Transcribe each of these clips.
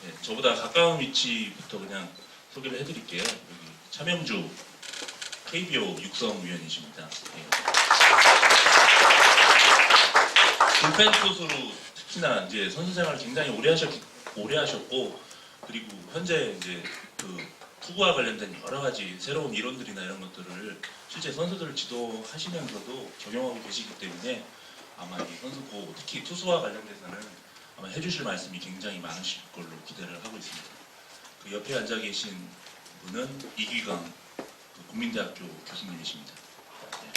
네, 저보다 가까운 위치부터 그냥 소개를 해드릴게요. 여기 차명주 KBO 육성위원이십니다. 네. 불펜 투수로 특히나 이제 선수 생활을 굉장히 오래 하셨고, 그리고 현재 이제 그 투구와 관련된 여러 가지 새로운 이론들이나 이런 것들을 실제 선수들을 지도하시면서도 적용하고 계시기 때문에 아마 이 선수 보호, 특히 투수와 관련돼서는 아마 해주실 말씀이 굉장히 많으실 걸로 기대를 하고 있습니다. 그 옆에 앉아 계신 분은 이기광 그 국민대학교 교수님이십니다. 네.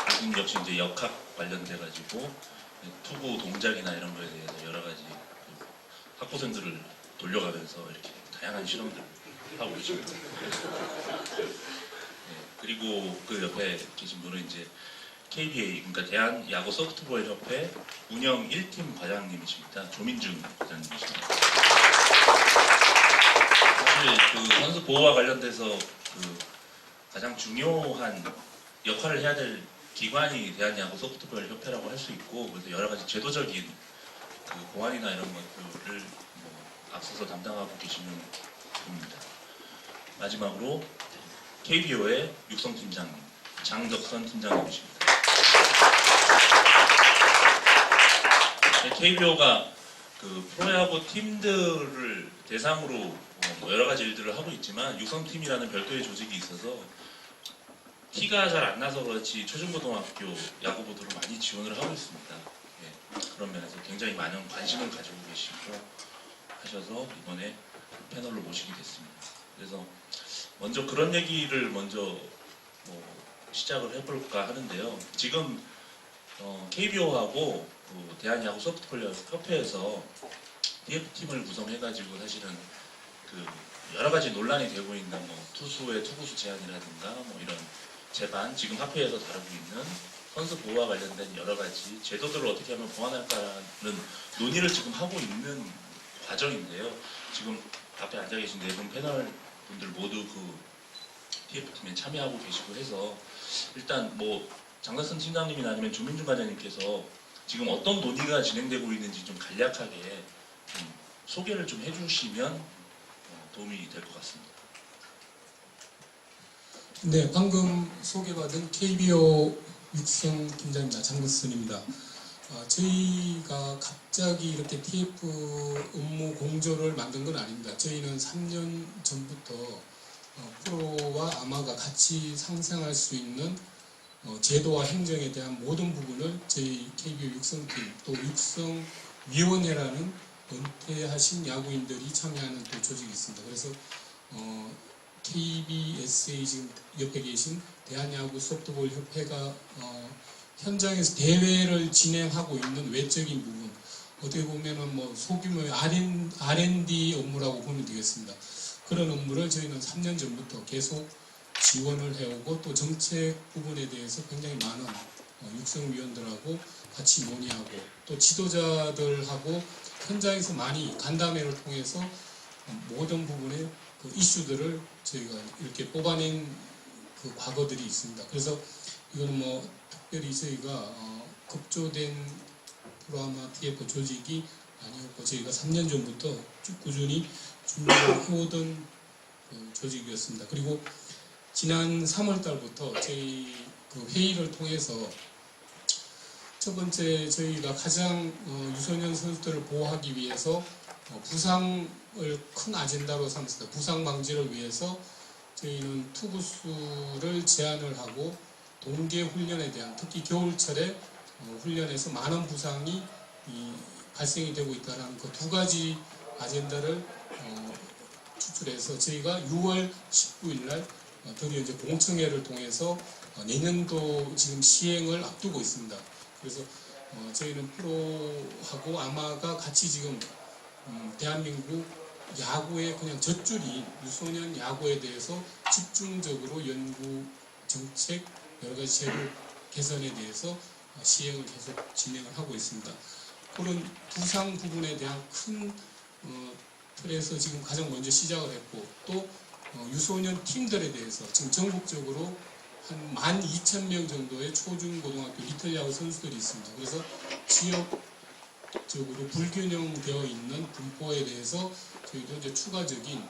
교수님 역시 이제 역학 관련돼 가지고 투구 동작이나 이런 거에 대해서 여러 가지 학부생들을 돌려가면서 이렇게 다양한 실험들을 하고 계십니다. 네. 그리고 그 옆에 계신 분은 이제 KBA, 그러니까 대한야구 소프트볼 협회 운영 1팀 과장님이십니다. 조민준 과장님이십니다. 사실 그 선수 보호와 관련돼서 그 가장 중요한 역할을 해야 될 기관이 대한야구 소프트볼 협회라고 할 수 있고, 그래서 여러 가지 제도적인 그 보완이나 이런 것들을 앞서서 담당하고 계시는 분입니다. 마지막으로 KBO의 육성팀장 장덕선 팀장님이십니다. KBO가 그 프로야구 팀들을 대상으로 여러 가지 일들을 하고 있지만 육성팀이라는 별도의 조직이 있어서 티가 잘 안 나서 그렇지 초중고등학교 야구부들을 많이 지원을 하고 있습니다. 예, 그런 면에서 굉장히 많은 관심을 가지고 계시고 하셔서 이번에 패널로 모시게 됐습니다. 그래서 먼저 그런 얘기를 먼저 시작을 해볼까 하는데요. 지금 KBO하고 그 대한야구 소프트볼 협회에서 TF팀을 구성해가지고 사실은 그 여러 가지 논란이 되고 있는 투수의 투구수 제한이라든가 이런 제반, 지금 협회에서 다루고 있는 선수 보호와 관련된 여러 가지 제도들을 어떻게 하면 보완할까라는 논의를 지금 하고 있는 과정인데요. 지금 앞에 앉아 계신 네 분 패널 분들 모두 그 TF팀에 참여하고 계시고 해서 일단 장덕선 팀장님이나 아니면 조민준 과장님께서 지금 어떤 논의가 진행되고 있는지 좀 간략하게 좀 소개를 좀 해주시면 도움이 될 것 같습니다. 네, 방금 소개받은 KBO 육성 팀장입니다. 장덕선입니다. 저희가 갑자기 이렇게 TF 업무 공조를 만든 건 아닙니다. 저희는 3년 전부터 프로와 아마가 같이 상생할 수 있는 제도와 행정에 대한 모든 부분을 저희 KBO 육성팀 또 육성위원회라는 은퇴하신 야구인들이 참여하는 또 조직이 있습니다. 그래서 KBSA 지금 옆에 계신 대한야구 소프트볼 협회가 현장에서 대회를 진행하고 있는 외적인 부분, 어떻게 보면은 소규모의 R&D 업무라고 보면 되겠습니다. 그런 업무를 저희는 3년 전부터 계속 지원을 해오고 또 정책 부분에 대해서 굉장히 많은 육성위원들하고 같이 논의하고 또 지도자들하고 현장에서 많이 간담회를 통해서 모든 부분의 그 이슈들을 저희가 이렇게 뽑아낸 그 과거들이 있습니다. 그래서 이거는 특별히 저희가 급조된 프로아마 TF 조직이 아니었고 저희가 3년 전부터 쭉 꾸준히 준비를 해오던 그 조직이었습니다. 그리고 지난 3월 달부터 저희 그 회의를 통해서 첫 번째 저희가 가장 유소년 선수들을 보호하기 위해서 부상을 큰 아젠다로 삼았습니다. 부상 방지를 위해서 저희는 투구수를 제한을 하고 동계 훈련에 대한, 특히 겨울철에 훈련에서 많은 부상이 발생이 되고 있다는 그 두 가지 아젠다를 추출해서 저희가 6월 19일 날 드디어 이제 공청회를 통해서 내년도 지금 시행을 앞두고 있습니다. 그래서 저희는 프로하고 아마가 같이 지금 대한민국 야구의 그냥 젖줄이 유소년 야구에 대해서 집중적으로 연구, 정책, 여러 가지 제도 개선에 대해서 시행을 계속 진행을 하고 있습니다. 그런 부상 부분에 대한 큰 틀에서 지금 가장 먼저 시작을 했고, 또 유소년 팀들에 대해서 지금 전국적으로 한 12,000명 정도의 초중고등학교 리틀 야구 선수들이 있습니다. 그래서 지역 적으로 불균형되어 있는 분포에 대해서 저희도 이제 추가적인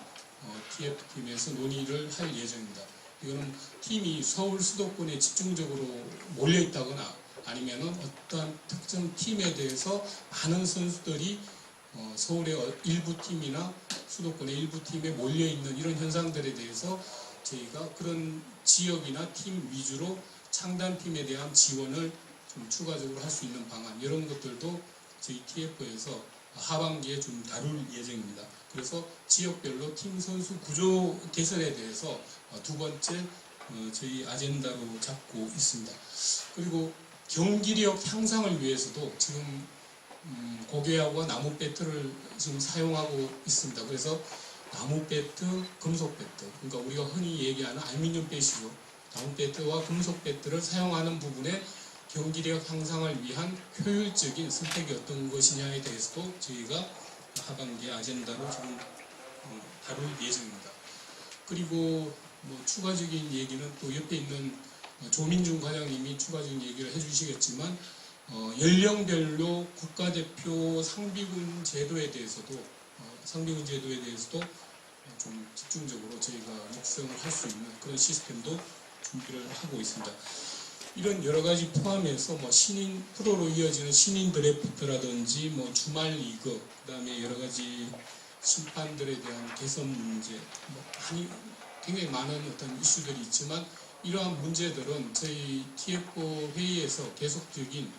TF팀에서 논의를 할 예정입니다. 이거는 팀이 서울 수도권에 집중적으로 몰려 있다거나 아니면은 어떤 특정 팀에 대해서 많은 선수들이 서울의 일부 팀이나 수도권의 일부 팀에 몰려 있는 이런 현상들에 대해서 저희가 그런 지역이나 팀 위주로 창단팀에 대한 지원을 좀 추가적으로 할 수 있는 방안 이런 것들도 저희 TF에서 하반기에 좀 다룰 예정입니다. 그래서 지역별로 팀 선수 구조 개선에 대해서 두 번째 저희 아젠다로 잡고 있습니다. 그리고 경기력 향상을 위해서도 지금 고교야구와 나무 배트를 지금 사용하고 있습니다. 그래서 나무 배트, 금속 배트, 그러니까 우리가 흔히 얘기하는 알루미늄 배시죠. 나무 배트와 금속 배트를 사용하는 부분에 경기력 향상을 위한 효율적인 선택이 어떤 것이냐에 대해서도 저희가 하반기 아젠다로 지금 다룰 예정입니다. 그리고 뭐 추가적인 얘기는 또 옆에 있는 조민중 과장님이 추가적인 얘기를 해주시겠지만 연령별로 국가대표 상비군 제도에 대해서도 좀 집중적으로 저희가 육성을 할 수 있는 그런 시스템도 준비를 하고 있습니다. 이런 여러 가지 포함해서 뭐 신인 프로로 이어지는 신인 드래프트라든지 뭐 주말 리그, 그다음에 여러 가지 심판들에 대한 개선 문제, 뭐 굉장히 많은 어떤 이슈들이 있지만 이러한 문제들은 저희 TF 회의에서 계속적인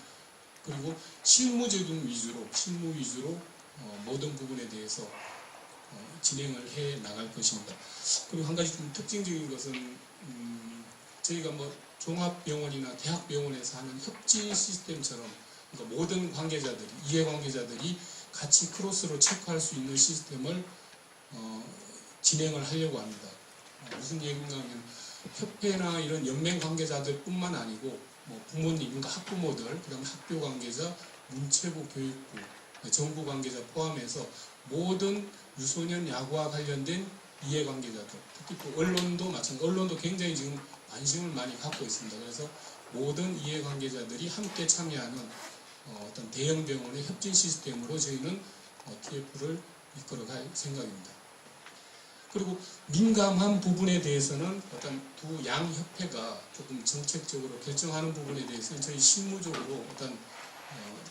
그리고 실무 위주로 모든 부분에 대해서 진행을 해 나갈 것입니다. 그리고 한 가지 좀 특징적인 것은 저희가 뭐 종합병원이나 대학병원에서 하는 협진 시스템처럼 그러니까 모든 관계자들이 이해관계자들이 같이 크로스로 체크할 수 있는 시스템을 진행을 하려고 합니다. 무슨 얘기인가 하면 협회나 이런 연맹 관계자들뿐만 아니고 뭐 부모님, 그러니까 학부모들, 그다음 학교 관계자, 문체부, 교육부, 정부 관계자 포함해서 모든 유소년 야구와 관련된 이해관계자들, 특히 또 언론도 마찬가지, 언론도 굉장히 지금 관심을 많이 갖고 있습니다. 그래서 모든 이해관계자들이 함께 참여하는 어떤 대형 병원의 협진 시스템으로 저희는 TF를 이끌어갈 생각입니다. 그리고 민감한 부분에 대해서는 어떤 두 양 협회가 조금 정책적으로 결정하는 부분에 대해서는 저희 실무적으로 어떤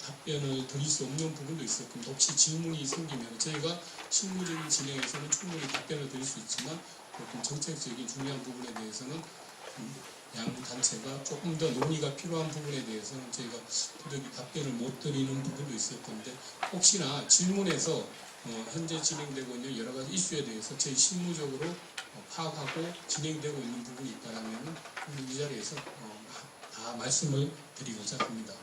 답변을 드릴 수 없는 부분도 있을 겁니다. 혹시 질문이 생기면 저희가 실무적인 진행에서는 충분히 답변을 드릴 수 있지만 조금 정책적인 중요한 부분에 대해서는 양 단체가 조금 더 논의가 필요한 부분에 대해서는 저희가 부득이 답변을 못 드리는 부분도 있을 건데 혹시나 질문에서 현재 진행되고 있는 여러 가지 이슈에 대해서 저희 실무적으로 파악하고 진행되고 있는 부분이 있다면 이 자리에서 다 말씀을 드리고자 합니다.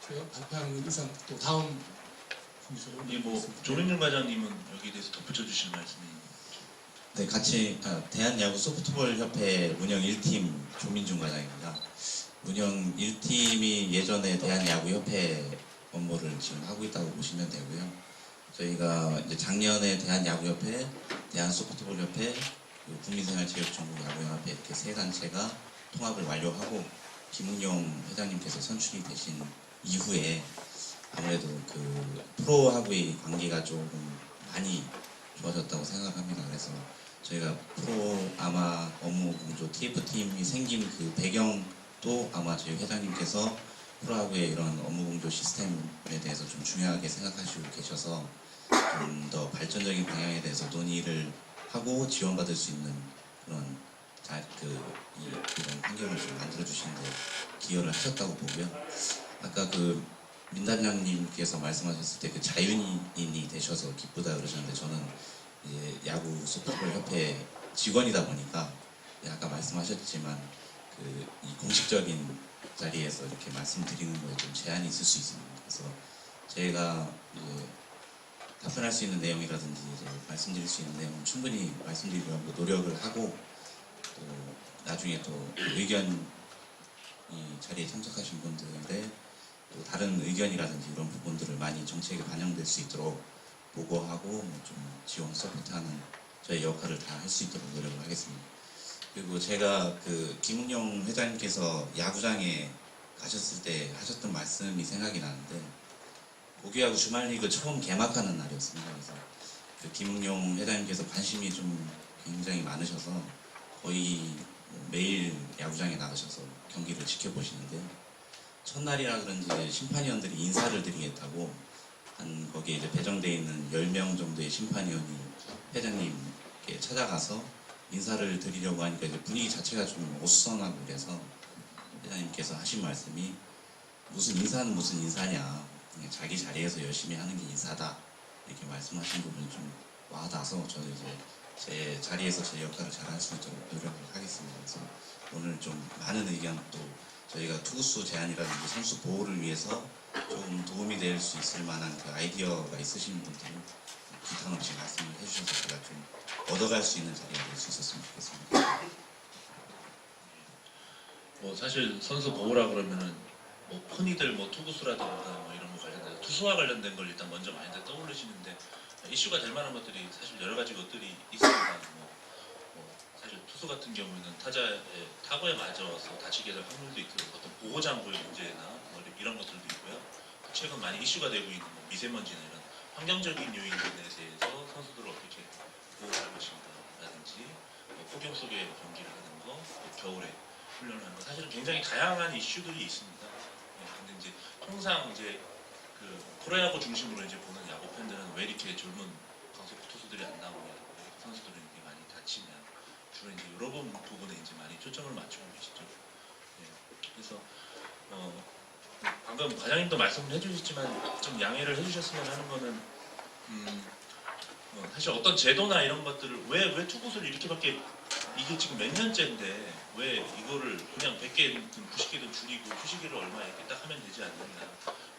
제가 발표하는 이상 또 다음 순서로 조민중 과장님은 여기에 대해서 덧붙여 주실 말씀이 네, 같이 대한야구 소프트볼 협회 운영 1팀 조민중 과장입니다. 운영 1팀이 예전에 대한야구 협회 업무를 지금 하고 있다고 보시면 되고요. 저희가 이제 작년에 대한야구협회, 대한소프트볼협회, 국민생활체육정보야구연합회 이렇게 세 단체가 통합을 완료하고 김웅용 회장님께서 선출이 되신 이후에 아무래도 그 프로하고의 관계가 조금 많이 좋아졌다고 생각합니다. 그래서 저희가 프로 아마 업무 공조 TF팀이 생긴 그 배경도 아마 저희 회장님께서 프로하고의 이런 업무 공조 시스템에 대해서 좀 중요하게 생각하시고 계셔서 좀 더 발전적인 방향에 대해서 논의를 하고 지원받을 수 있는 그런 이런 환경을 좀 만들어주시는데 기여를 하셨다고 보고요. 아까 그 민단장님께서 말씀하셨을 때 그 자윤인이 되셔서 기쁘다 그러셨는데 저는 이제 야구 소프트볼 협회 직원이다 보니까 아까 말씀하셨지만 이 공식적인 자리에서 이렇게 말씀드리는 거에 좀 제한이 있을 수 있습니다. 그래서 저희가 답변할 수 있는 내용이라든지 말씀드릴 수 있는 내용은 충분히 말씀드리려고 노력을 하고 또 나중에 또 의견 이 자리에 참석하신 분들의 또 다른 의견이라든지 이런 부분들을 많이 정책에 반영될 수 있도록 보고하고 좀 지원 서포트하는 저희 역할을 다 할 수 있도록 노력을 하겠습니다. 그리고 제가 그 김웅영 회장님께서 야구장에 가셨을 때 하셨던 말씀이 생각이 나는데 고교야구 주말리그 처음 개막하는 날이었습니다. 그래서 그 김응용 회장님께서 관심이 좀 굉장히 많으셔서 거의 매일 야구장에 나가셔서 경기를 지켜보시는데요. 첫날이라 그런지 심판위원들이 인사를 드리겠다고 한 거기에 이제 배정되어 있는 10명 정도의 심판위원이 회장님께 찾아가서 인사를 드리려고 하니까 이제 분위기 자체가 좀 어수선하고 그래서 회장님께서 하신 말씀이 무슨 인사는 무슨 인사냐, 그냥 자기 자리에서 열심히 하는 게 인사다, 이렇게 말씀하신 부분이 좀 와닿아서 저는 이제 제 자리에서 제 역할을 잘 할 수 있도록 노력을 하겠습니다. 그래서 오늘 좀 많은 의견, 또 저희가 투구수 제한이라든지 선수 보호를 위해서 조금 도움이 될 수 있을 만한 그 아이디어가 있으신 분들은 비탄 없이 말씀을 해주셔서 제가 좀 얻어갈 수 있는 자리가 될 수 있었으면 좋겠습니다. 뭐 사실 선수 보호라 그러면은 뭐 흔히들 뭐 투구수라든가 뭐 이런 거 관련된 투수와 관련된 걸 일단 먼저 많이들 떠올리시는데 이슈가 될 만한 것들이 사실 여러 가지 것들이 있습니다. 뭐 사실 투수 같은 경우에는 타자의 타구에 맞아서 다치게 될 확률도 있고 어떤 보호 장구의 문제나 뭐 이런 것들도 있고요. 최근 많이 이슈가 되고 있는 뭐 미세먼지나 이런 환경적인 요인들에 대해서 선수들을 어떻게 보호할 것인가라든지 뭐 폭염 속에 경기를 하는 거, 뭐 겨울에 훈련을 하는 거, 사실은 굉장히 다양한 이슈들이 있습니다. 근데 이제 통상 이제 그 프로야구 중심으로 이제 보는 야구 팬들은 왜 이렇게 젊은 강속 투수들이 안 나오냐, 왜 이렇게 선수들이 이렇게 많이 다치냐, 주로 이제 이런 부분에 이제 많이 초점을 맞추고 계시죠. 그래서 방금 과장님도 말씀을 해주셨지만 좀 양해를 해주셨으면 하는 거는 사실 어떤 제도나 이런 것들을 왜 투구수를 이렇게밖에, 이게 지금 몇 년째인데 왜 이거를 그냥 100개든 90개든 줄이고 휴식일을 얼마 이렇게 딱 하면 되지 않느냐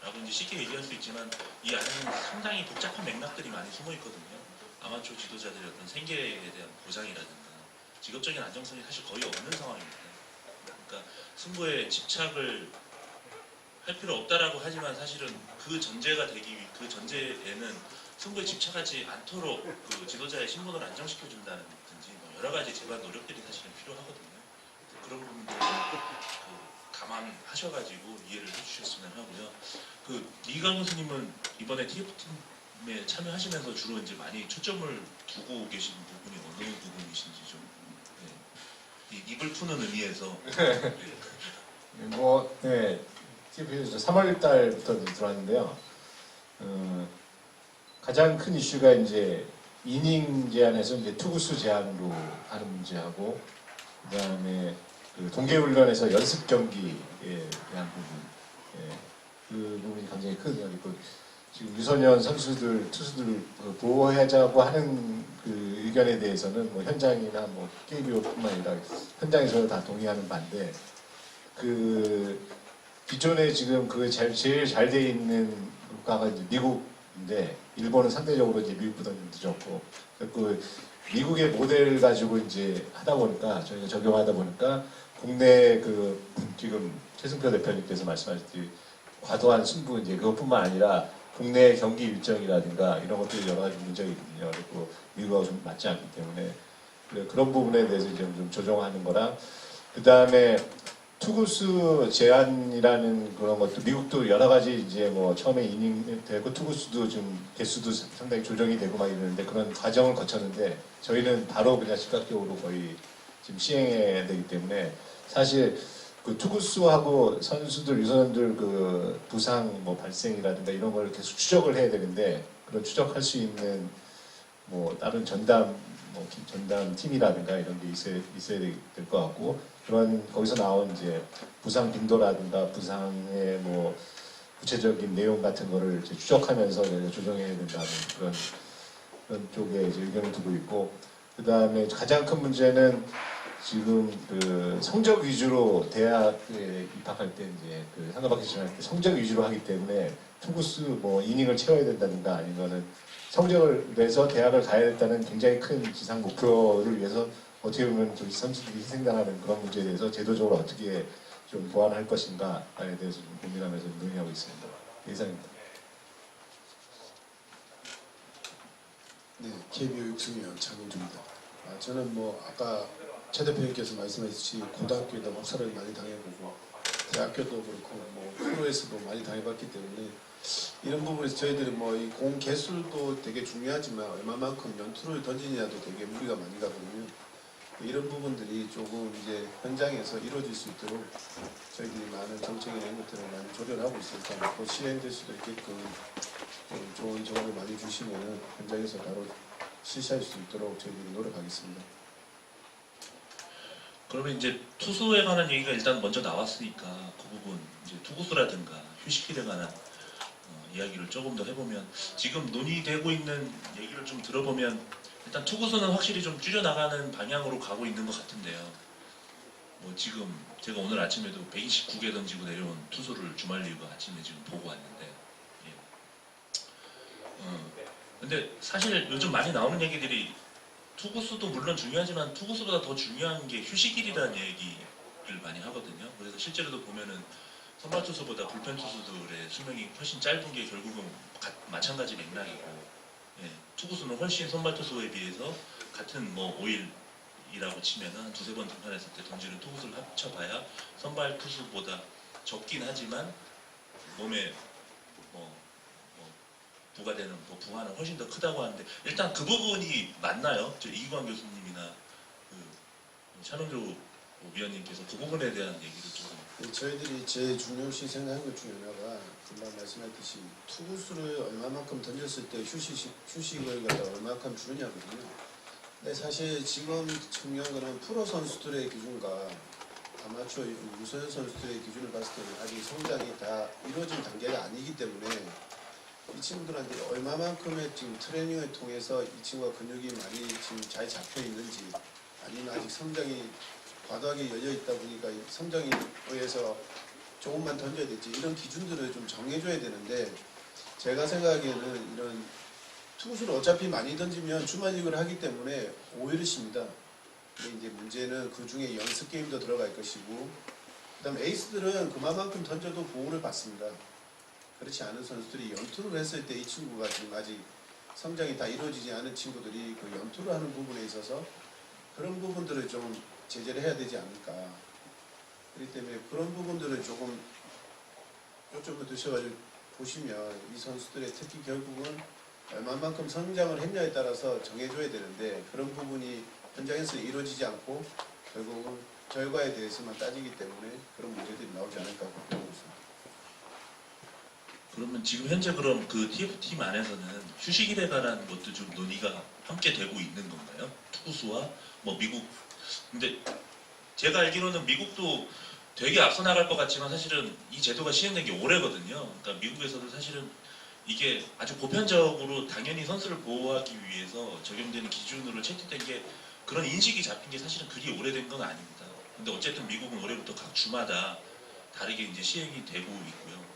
라고 이제 쉽게 얘기할 수 있지만 이 안에는 상당히 복잡한 맥락들이 많이 숨어 있거든요. 아마추어 지도자들의 어떤 생계에 대한 보장이라든가 직업적인 안정성이 사실 거의 없는 상황입니다. 그러니까 승부에 집착을 할 필요 없다라고 하지만 사실은 그 전제가 그 전제에는 승부에 집착하지 않도록 그 지도자의 신분을 안정시켜준다든지 뭐 여러 가지 제반 노력들이 사실은 필요하거든요. 그런 부분들을 감안하셔가지고 이해를 해주셨으면 하고요. 그 이강 교수님은 이번에 TF팀에 참여하시면서 주로 이제 많이 초점을 두고 계신 부분이 어느 부분이신지 좀 입을 푸는 의미에서 TF에서 3월 달부터 들어왔는데요. 가장 큰 이슈가 이제 이닝 제한에서 이제 투구수 제한으로 하는 문제하고, 그다음에 그 동계훈련에서 연습 경기에 대한 부분, 그 부분이 굉장히 크거든요. 그리고 지금 유소년 선수들, 투수들을 보호하자고 하는 그 의견에 대해서는 뭐 현장이나 뭐 KBO뿐만 아니라 현장에서 다 동의하는 반대. 그 기존에 지금 그 제일 잘 돼 있는 국가가 이제 미국인데, 일본은 상대적으로 이제 미국보다 좀 늦었고, 그 미국의 모델 가지고 이제 하다 보니까, 저희가 적용하다 보니까 국내 그 지금 최승표 대표님께서 말씀하셨듯이 과도한 승부, 이제 그것뿐만 아니라 국내 경기 일정이라든가 이런 것들이 여러 가지 문제가 있거든요. 그리고 미국하고 좀 맞지 않기 때문에 그런 부분에 대해서 이제 좀 조정하는 거랑, 그 다음에 투구수 제한이라는 그런 것도 미국도 여러 가지 이제 뭐 처음에 이닝 되고 투구수도 좀 개수도 상당히 조정이 되고 막 이러는데, 그런 과정을 거쳤는데 저희는 바로 그냥 즉각적으로 거의 지금 시행해야 되기 때문에, 사실 그 투구수하고 선수들, 유소년들 그 부상 뭐 발생이라든가 이런 걸 계속 추적을 해야 되는데, 그런 추적할 수 있는 뭐 다른 전담 팀이라든가 이런 게 있어야 될 것 같고, 그런 거기서 나온 이제 부상 빈도라든가 부상의 뭐 구체적인 내용 같은 거를 이제 추적하면서 조정해야 된다는 그런 쪽에 이제 의견을 두고 있고, 그 다음에 가장 큰 문제는 지금 그 성적 위주로 대학에 입학할 때 이제 그 상가받기 시작할 때 성적 위주로 하기 때문에 투구수 뭐 이닝을 채워야 된다든가 아니면은 성적을 내서 대학을 가야 된다는 굉장히 큰 지상 목표를 위해서 어떻게 보면 저희 선수들이 희생당하는 그런 문제에 대해서 제도적으로 어떻게 좀 보완할 것인가에 대해서 좀 고민하면서 논의하고 있습니다. 이상입니다. 네, KBO 육승위원 장윤주입니다. 저는 뭐 아까 최 대표님께서 말씀하셨듯이 고등학교에다 혹사를 많이 당해보고 대학교도 그렇고 뭐 프로에서도 많이 당해봤기 때문에 이런 부분에서 저희들이 뭐 이 공 개수도 되게 중요하지만 얼마만큼 연투를 던지냐도 되게 무리가 많이 가거든요. 이런 부분들이 조금 이제 현장에서 이루어질 수 있도록 저희들이 많은 정책이나 이런 것들을 많이 조절하고 있으니까 곧 실행될 수도 있게끔 좋은 정보를 많이 주시면 현장에서 바로 실시할 수 있도록 저희들이 노력하겠습니다. 그러면 이제 투수에 관한 얘기가 일단 먼저 나왔으니까 그 부분 이제 투구수라든가 휴식길에 관한 이야기를 조금 더 해보면 지금 논의되고 있는 얘기를 좀 들어보면 일단 투구수는 확실히 좀 줄여나가는 방향으로 가고 있는 것 같은데요. 뭐 지금 제가 오늘 아침에도 129개 던지고 내려온 투수를 주말리그 아침에 지금 보고 왔는데 예. 근데 사실 요즘 많이 나오는 얘기들이 투구수도 물론 중요하지만 투구수보다 더 중요한 게 휴식일이라는 얘기를 많이 하거든요. 그래서 실제로도 보면은 선발 투수보다 불펜 투수들의 수명이 훨씬 짧은 게 결국은 마찬가지 맥락이고, 예, 투구수는 훨씬 선발 투수에 비해서 같은 뭐 5일이라고 치면은 한 두세 번 등판했을 때 던지는 투구수를 합쳐봐야 선발 투수보다 적긴 하지만 몸에 뭐 부과되는 부하는 훨씬 더 크다고 하는데 일단 그 부분이 맞나요? 저 이기광 교수님이나 그 차명조 위원님께서 그 부분에 대한 얘기를 조금. 저희들이 제일 중요시 생각하는 것 중에 하나가 금방 말씀하셨듯이 투구수를 얼마만큼 던졌을 때 휴식을 갖다 얼마만큼 주느냐거든요. 근데 사실 지금 중요한 거는 프로 선수들의 기준과 아마추어 유소년 선수들의 기준을 봤을 때는 아직 성장이 다 이루어진 단계가 아니기 때문에 이 친구들한테 얼마만큼의 지금 트레이닝을 통해서 이 친구가 근육이 많이 지금 잘 잡혀 있는지 아니면 아직 성장이 과도하게 열려 있다 보니까 성장에 의해서 조금만 던져야 될지 이런 기준들을 좀 정해줘야 되는데 제가 생각하기에는 이런 투수를 어차피 많이 던지면 주말리그를 하기 때문에 오히려 쉽니다. 근데 이제 문제는 그 중에 연습 게임도 들어갈 것이고 그다음 에이스들은 그만큼 던져도 보호를 받습니다. 그렇지 않은 선수들이 연투를 했을 때 이 친구가 지금 아직 성장이 다 이루어지지 않은 친구들이 그 연투를 하는 부분에 있어서 그런 부분들을 좀 제재를 해야 되지 않을까. 그렇기 때문에 그런 부분들을 조금 요점을 드셔가지고 보시면 이 선수들의 특히 결국은 얼마만큼 성장을 했냐에 따라서 정해줘야 되는데 그런 부분이 현장에서 이루어지지 않고 결국은 결과에 대해서만 따지기 때문에 그런 문제들이 나오지 않을까 걱정하고 있습니다. 그러면 지금 현재 그럼 그 TF팀 안에서는 휴식일에 관한 것도 좀 논의가 함께 되고 있는 건가요? 투구수와 뭐 미국. 근데 제가 알기로는 미국도 되게 앞서 나갈 것 같지만 사실은 이 제도가 시행된 게 오래거든요. 그러니까 미국에서도 사실은 이게 아주 보편적으로 당연히 선수를 보호하기 위해서 적용되는 기준으로 채택된 게 그런 인식이 잡힌 게 사실은 그리 오래된 건 아닙니다. 근데 어쨌든 미국은 올해부터 각 주마다 다르게 이제 시행이 되고 있고요.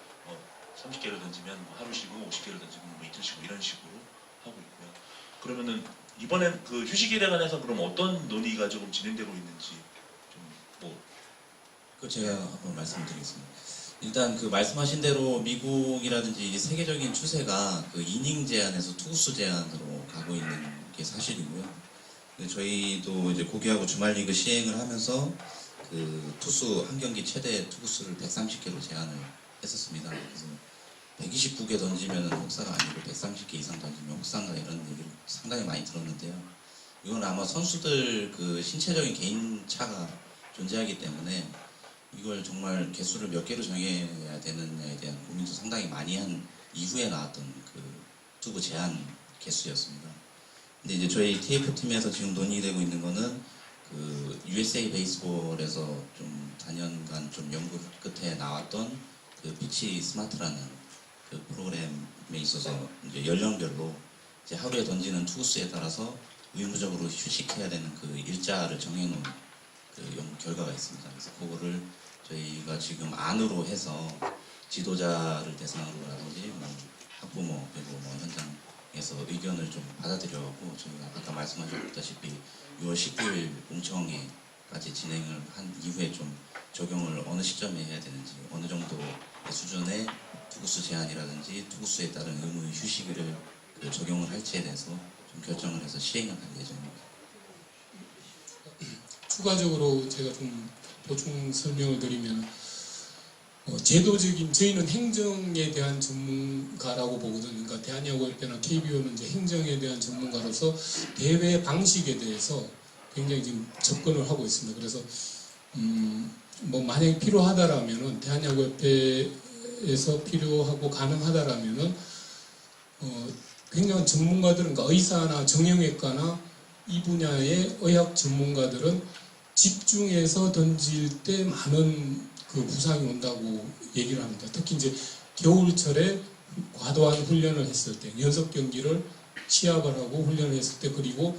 30개를 던지면 뭐 하루 쉬고 50개를 던지면 뭐 이틀 쉬고 이런 식으로 하고 있고요. 그러면은 이번엔 그 휴식일에 관해서 그럼 어떤 논의가 조금 진행되고 있는지 좀 그 제가 한번 말씀드리겠습니다. 일단 그 말씀하신 대로 미국이라든지 이제 세계적인 추세가 그 이닝 제한에서 투구수 제한으로 가고 있는 게 사실이고요. 저희도 이제 고기하고 주말리그 시행을 하면서 그 투수 한 경기 최대 투구수를 130개로 제한을 했었습니다. 그래서 129개 던지면 혹사가 아니고 130개 이상 던지면 혹사인가 이런 얘기를 상당히 많이 들었는데요. 이건 아마 선수들 그 신체적인 개인 차가 존재하기 때문에 이걸 정말 개수를 몇 개로 정해야 되느냐에 대한 고민도 상당히 많이 한 이후에 나왔던 그 투구 제한 개수였습니다. 근데 이제 저희 TF팀에서 지금 논의되고 있는 거는 그 USA 베이스볼에서 좀 4년간 좀 연구 끝에 나왔던 그 피치 스마트라는 그 프로그램에 있어서 이제 연령별로 이제 하루에 던지는 투구수에 따라서 의무적으로 휴식해야 되는 그 일자를 정해놓은 그 연구 결과가 있습니다. 그래서 그거를 저희가 지금 안으로 해서 지도자를 대상으로라든지 뭐 학부모 그리고 뭐 현장에서 의견을 좀 받아들여고 저희가 아까 말씀하셨다시피 6월 19일 공청회까지 진행을 한 이후에 좀 적용을 어느 시점에 해야 되는지 어느 정도 수준의 투구수 제한이라든지 투구수에 따른 의무 휴식을 그 적용을 할지에 대해서 좀 결정을 해서 시행을 할 예정입니다. 추가적으로 제가 좀 보충 설명을 드리면 제도적인 저희는 행정에 대한 전문가라고 보거든요. 그러니까 대한야구협회나 KBO는 이제 행정에 대한 전문가로서 대회 방식에 대해서 굉장히 지금 접근을 하고 있습니다. 그래서 뭐 만약에 필요하다라면은 대한야구협회에서 필요하고 가능하다라면은 굉장한 전문가들은 그러니까 의사나 정형외과나 이 분야의 의학 전문가들은 집중해서 던질 때 많은 그 부상이 온다고 얘기를 합니다. 특히 이제 겨울철에 과도한 훈련을 했을 때, 연습 경기를 시합을 하고 훈련을 했을 때, 그리고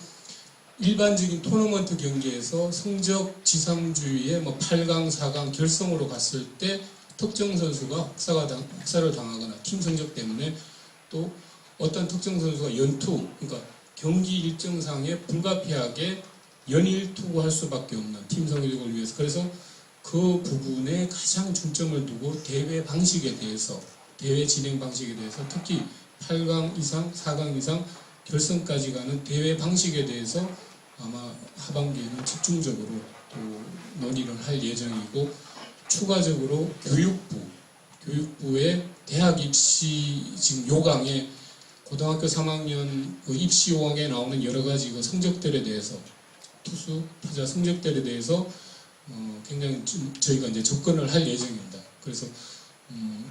일반적인 토너먼트 경기에서 성적 지상주의의 뭐 8강, 4강 결승으로 갔을 때 특정 선수가 혹사를 당하거나 팀 성적 때문에 또 어떤 특정 선수가 연투, 그러니까 경기 일정상에 불가피하게 연일 투구할 수밖에 없는 팀 성적을 위해서. 그래서 그 부분에 가장 중점을 두고 대회 방식에 대해서, 대회 진행 방식에 대해서 특히 8강 이상, 4강 이상 결승까지 가는 대회 방식에 대해서 아마 하반기에는 집중적으로 또 논의를 할 예정이고, 추가적으로 교육부의 대학 입시 지금 요강에 고등학교 3학년 그 입시 요강에 나오는 여러 가지 그 성적들에 대해서, 투수, 타자 성적들에 대해서 굉장히 저희가 이제 접근을 할 예정입니다. 그래서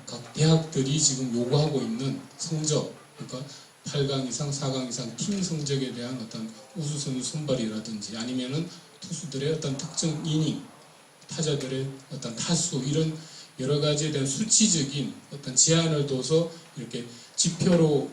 각 대학들이 지금 요구하고 있는 성적, 그러니까 8강 이상, 4강 이상 팀 성적에 대한 어떤 우수 선수 선발이라든지 아니면은 투수들의 어떤 특정 이닝, 타자들의 어떤 타수, 이런 여러 가지에 대한 수치적인 어떤 제한을 둬서 이렇게 지표로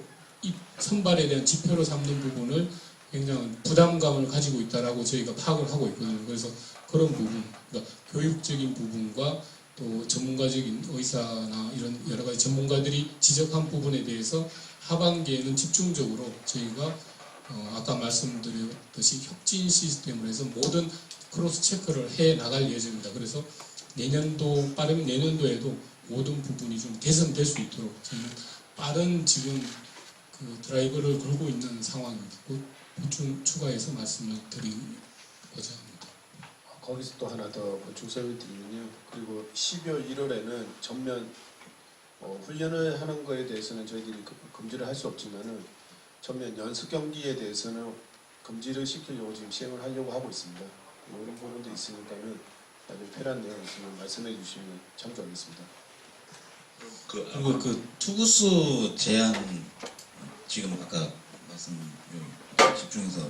선발에 대한 지표로 삼는 부분을 굉장히 부담감을 가지고 있다라고 저희가 파악을 하고 있거든요. 그래서 그런 부분, 그러니까 교육적인 부분과 또 전문가적인 의사나 이런 여러 가지 전문가들이 지적한 부분에 대해서 하반기에는 집중적으로 저희가 아까 말씀드렸듯이 혁진 시스템으로 해서 모든 크로스 체크를 해 나갈 예정입니다. 그래서 내년도, 빠르면 내년도에도 모든 부분이 좀 개선될 수 있도록 저희는 빠른 지금 그 드라이브를 걸고 있는 상황입니다. 보충 추가해서 말씀을 드리고자 합니다. 거기서 또 하나 더 보충 설명 드리면요. 그리고 12월 1월에는 전면 훈련을 하는 거에 대해서는 저희들이 금지를 할 수 없지만은 전면 연습 경기에 대해서는 금지를 시키려고 지금 시행을 하려고 하고 있습니다. 이런 부분도 있으니까는 나중에 패란 내용 있으면 말씀해 주시면 참조하겠습니다. 그리고 그 투구수 제한 지금 아까 집중해서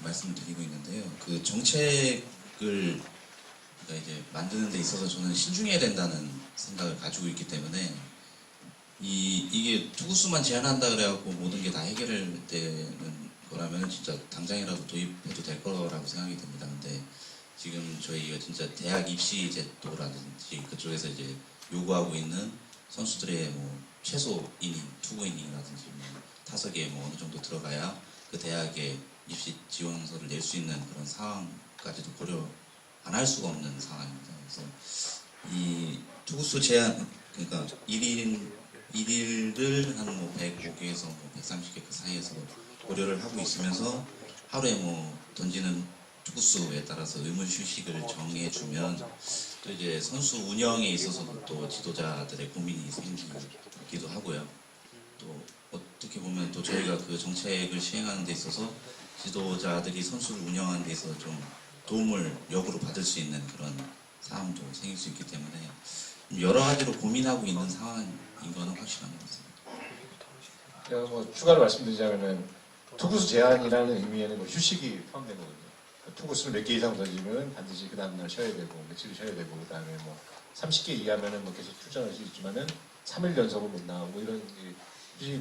말씀드리고 있는데요. 그 정책을 그러니까 이제 만드는 데 있어서 저는 신중해야 된다는 생각을 가지고 있기 때문에 이게 투구수만 제한한다 그래갖고 모든 게 다 해결되는 거라면 진짜 당장이라도 도입해도 될 거라고 생각이 됩니다. 근데 지금 저희가 진짜 대학 입시 제도라든지 그쪽에서 이제 요구하고 있는 선수들의 뭐 최소 이닝, 투구 이닝이라든지 뭐 타석에 뭐 어느 정도 들어가야 그 대학에 입시 지원서를 낼 수 있는 그런 상황까지도 고려 안 할 수가 없는 상황입니다. 그래서 이 투구수 제한, 그러니까 1일을 한 뭐 105개에서 뭐 130개 그 사이에서 고려를 하고 있으면서 하루에 뭐 던지는 투구수에 따라서 의무 휴식을 정해주면 또 이제 선수 운영에 있어서도 또 지도자들의 고민이 생기기도 하고요. 또 어떻게 보면 또 저희가 그 정책을 시행하는 데 있어서 지도자들이 선수를 운영하는 데 있어서 좀 도움을 역으로 받을 수 있는 그런 상황도 생길 수 있기 때문에 여러 가지로 고민하고 있는 상황인 거는 확실한 것 같습니다. 제가 뭐 추가로 말씀드리자면은 투구수 제한이라는 의미에는 뭐 휴식이 포함된 거거든요. 투구수를 몇 개 이상 던지면 반드시 그 다음날 쉬어야 되고 며칠 쉬어야 되고 그 다음에 뭐 30개 이하면은 뭐 계속 출전할 수 있지만은 3일 연속은 못 나오고 이런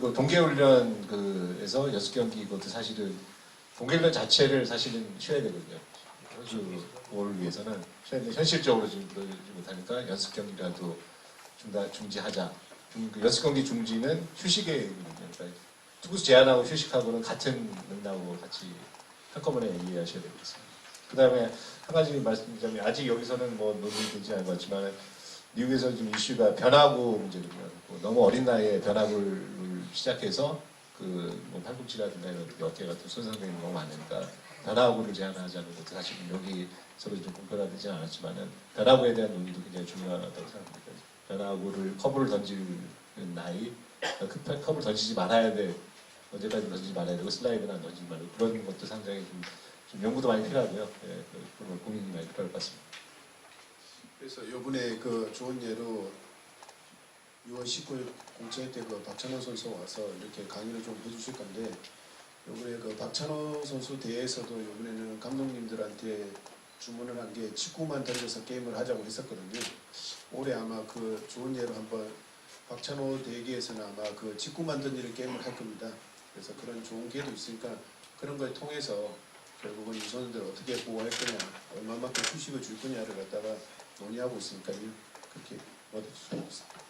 그 동계훈련 그에서 6경기 그것도 사실은 동계훈련 자체를 사실은 쉬어야 되거든요. 선수를 위해서는 쉬어야 되는데 현실적으로 지금 그러지 못하니까 연습 경기라도 중지하자. 그 연습 경기 중지는 휴식의 의미거든요. 그러니까 투구수 제한하고 휴식하고는 같은 맥락으로 같이 한꺼번에 이해하셔야 되겠습니다. 그 다음에 한 가지 말씀드리자면 아직 여기서는 뭐 논의되지 않았지만 미국에서 지금 이슈가 변화구 문제거든요. 너무 어린 나이에 변화구를 시작해서 그뭐 팔꿈치라든가 이런 어깨 같은 손상되는 경우가 많으니까 변화구를 제한하자는 것도 사실 여기서도 좀 공표가 되지 않았지만은 변화구에 대한 논의도 굉장히 중요하다고 생각합니다. 변화구를 커브를 던지는 나이, 그 커브를 던지지 말아야 돼. 언제까지 던지지 말아야 되고 슬라이드는 안 던지지 말고 그런 것도 상당히 좀 연구도 많이 필요하고요. 예, 그런 고민이 많이 필요할 것 같습니다. 그래서 요번에 그 좋은 예로 6월 19일 공채 때 그 박찬호 선수 와서 이렇게 강의를 좀 해주실 건데 요번에 그 박찬호 선수 대회에서도 요번에는 감독님들한테 주문을 한 게 직구만 던져서 게임을 하자고 했었거든요. 올해 아마 그 좋은 예로 한번 박찬호 대회에서는 아마 그 직구만 던지는 게임을 할 겁니다. 그래서 그런 좋은 기회도 있으니까 그런 걸 통해서 결국은 유소년들 어떻게 보호할 거냐, 얼마만큼 휴식을 줄 거냐를 갖다가 논의하고 있으니까요. 그렇게 얻어주시면 좋겠습니다.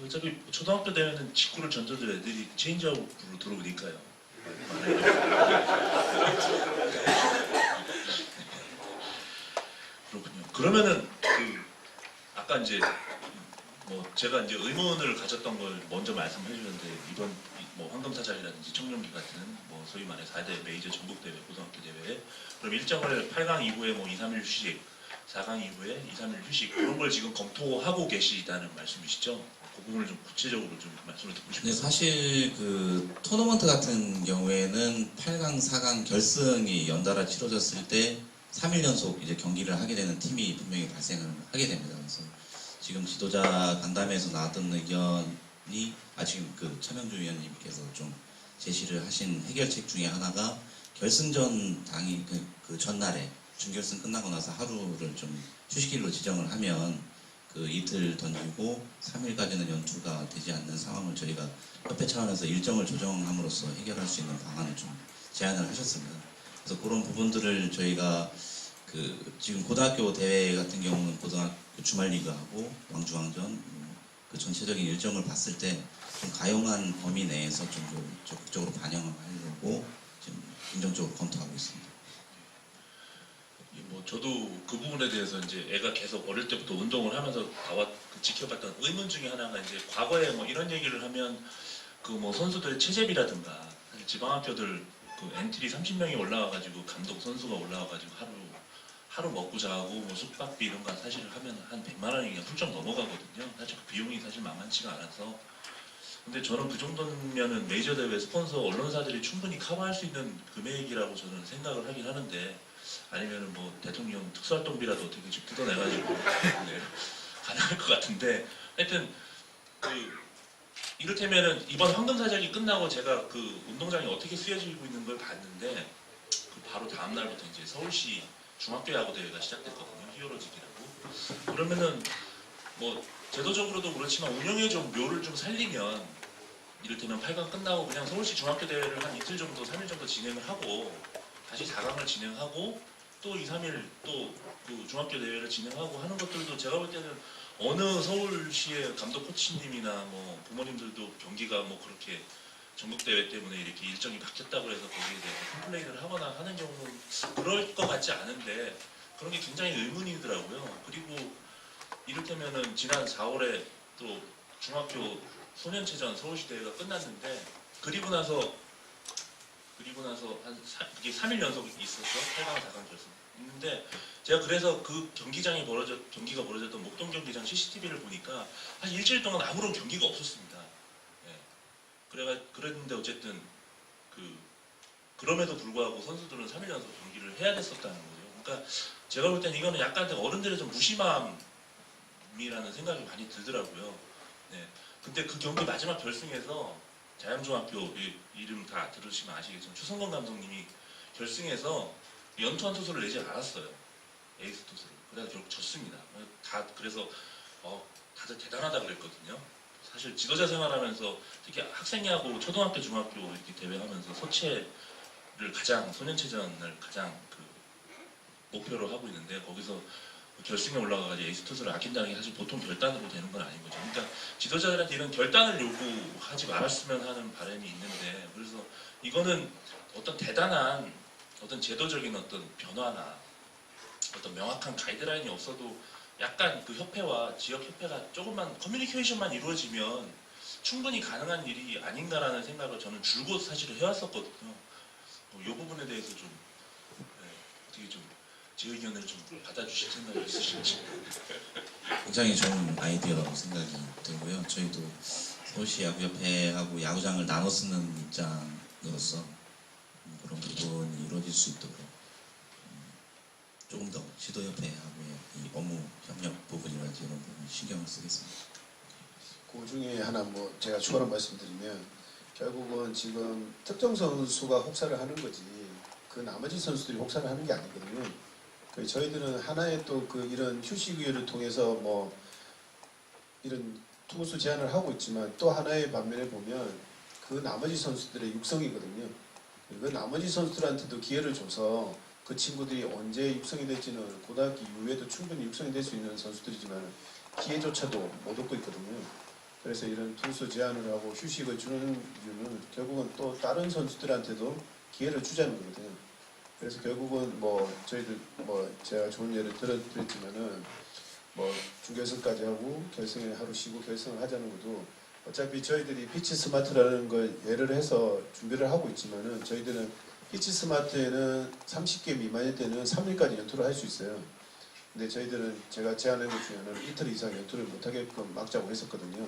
어차피 초등학교 되면은 직구를 던져도 애들이 체인지업으로 들어오니까요. 그렇군요. 그러면은 그 아까 이제 뭐 제가 이제 의문을 가졌던 걸 먼저 말씀해 주셨는데 이번 뭐 황금사자리라든지 청룡기 같은 뭐 소위 말해 4대 메이저 전국대회 고등학교 대회에 그럼 일정을 8강 이후에 뭐 2, 3일 휴식 4강 이후에 2, 3일 휴식 그런 걸 지금 검토하고 계시다는 말씀이시죠? 그 부분을 좀 구체적으로 좀 말씀을 듣고 근데 싶어요. 사실 그 토너먼트 같은 경우에는 8강, 4강 결승이 연달아 치러졌을 때 3일 연속 이제 경기를 하게 되는 팀이 분명히 발생을 하게 됩니다. 그래서 지금 지도자 간담회에서 나왔던 의견이 지금 그 차명주 위원님께서 좀 제시를 하신 해결책 중에 하나가 결승전 당일 그 전날에 준결승 끝나고 나서 하루를 좀 휴식일로 지정을 하면 그 이틀 던지고 3일까지는 연투가 되지 않는 상황을 저희가 협회 차원에서 일정을 조정함으로써 해결할 수 있는 방안을 좀 제안을 하셨습니다. 그래서 그런 부분들을 저희가 그 지금 고등학교 대회 같은 경우는 고등학교 주말 리그하고 왕주왕전 그 전체적인 일정을 봤을 때 좀 가용한 범위 내에서 좀 적극적으로 반영을 하려고 지금 긍정적으로 검토하고 있습니다. 뭐 저도 그 부분에 대해서 이제 애가 계속 어릴 때부터 운동을 하면서 지켜봤던 의문 중에 하나가 이제 과거에 뭐 이런 얘기를 하면 그 뭐 선수들의 체제비라든가 사실 지방학교들 그 엔트리 30명이 올라와가지고 감독 선수가 올라와가지고 하루 먹고 자고 뭐 숙박비 이런 거 사실 하면 한 100만 원이 그냥 훌쩍 넘어가거든요. 사실 그 비용이 사실 만만치가 않아서. 근데 저는 그 정도면은 메이저 대회 스폰서 언론사들이 충분히 커버할 수 있는 금액이라고 저는 생각을 하긴 하는데 아니면은 뭐 대통령 특수활동비라도 어떻게 좀 뜯어내가지고 네, 가능할 것 같은데 하여튼 그 이를테면은 이번 황금사작이 끝나고 제가 그 운동장이 어떻게 쓰여지고 있는 걸 봤는데 그 바로 다음 날부터 이제 서울시 중학교 야구 대회가 시작됐거든요. 히어로즈기라고. 그러면은 뭐 제도적으로도 그렇지만 운영에 좀 묘를 좀 살리면 이를테면 8강 끝나고 그냥 서울시 중학교 대회를 한 이틀 정도, 3일 정도 진행을 하고 다시 4강을 진행하고 또 2, 3일 또 그 중학교 대회를 진행하고 하는 것들도 제가 볼 때는 어느 서울시의 감독 코치님이나 뭐 부모님들도 경기가 뭐 그렇게 전국대회 때문에 이렇게 일정이 바뀌었다고 해서 거기에 대해서 컴플레인을 하거나 하는 경우는 그럴 것 같지 않은데 그런 게 굉장히 의문이더라고요. 그리고 이를테면은 지난 4월에 또 중학교 소년체전 서울시 대회가 끝났는데 그리고 나서 그게 3일 연속 있었죠. 8강, 4강 결승 있는데 제가 그래서 그 경기가 벌어졌던 목동 경기장 CCTV를 보니까 한 일주일 동안 아무런 경기가 없었습니다. 예. 그랬는데 어쨌든 그럼에도 불구하고 선수들은 3일 연속 경기를 해야 됐었다는 거죠. 그러니까 제가 볼 때는 이거는 약간 어른들의 좀 무심함이라는 생각이 많이 들더라고요. 네. 근데 그 경기 마지막 결승에서 자양중학교 이름 다 들으시면 아시겠지만 추성건 감독님이 결승에서 연투한 투수를 내지 않았어요. 에이스 투수를. 그래서 결국 졌습니다. 그래서 다들 대단하다 그랬거든요. 사실 지도자 생활하면서 특히 학생야구 초등학교 중학교 이렇게 대회하면서 소체를 소년체전을 가장 목표로 하고 있는데 거기서 결승에 올라가가지고 에이스 투수를 아낀다는 게 사실 보통 결단으로 되는 건 아닌 거죠. 그러니까 지도자들한테 이런 결단을 요구하지 말았으면 하는 바람이 있는데 그래서 이거는 어떤 대단한 어떤 제도적인 어떤 변화나 어떤 명확한 가이드라인이 없어도 약간 그 협회와 지역 협회가 조금만 커뮤니케이션만 이루어지면 충분히 가능한 일이 아닌가라는 생각을 저는 줄곧 사실을 해왔었거든요. 이 부분에 대해서 좀 어떻게 좀 제 의견을 좀 받아주실 생각이 있으신지. 굉장히 좋은 아이디어라고 생각이 들고요. 저희도 서울시 야구협회하고 야구장을 나눠 쓰는 입장으로서 그런 부분이 이루어질 수 있도록 조금 더 시도협회하고의 이 업무 협력 부분이라든지 이런 부분 신경을 쓰겠습니다. 그 중에 하나 뭐 제가 추가로 말씀드리면 결국은 지금 특정 선수가 혹사를 하는 거지 그 나머지 선수들이 혹사를 하는 게 아니거든요. 저희들은 하나의 또 그 이런 휴식의를 통해서 뭐 이런 투구수 제한을 하고 있지만 또 하나의 반면에 보면 그 나머지 선수들의 육성이거든요. 그 나머지 선수들한테도 기회를 줘서 그 친구들이 언제 육성이 될지는 고등학교 이후에도 충분히 육성이 될 수 있는 선수들이지만 기회조차도 못 얻고 있거든요. 그래서 이런 투수 제한을 하고 휴식을 주는 이유는 결국은 또 다른 선수들한테도 기회를 주자는 거거든요. 그래서 결국은 뭐 저희들 뭐 제가 좋은 예를 드렸지만은 뭐 중결승까지 하고 결승에 하루 쉬고 결승을 하자는 것도 어차피 저희들이 피치 스마트라는 걸 예를 해서 준비를 하고 있지만은 저희들은 피치 스마트에는 30개 미만일 때는 3일까지 연투를 할 수 있어요. 근데 저희들은 제가 제안한 것 중에는 이틀 이상 연투를 못하게끔 막자고 했었거든요.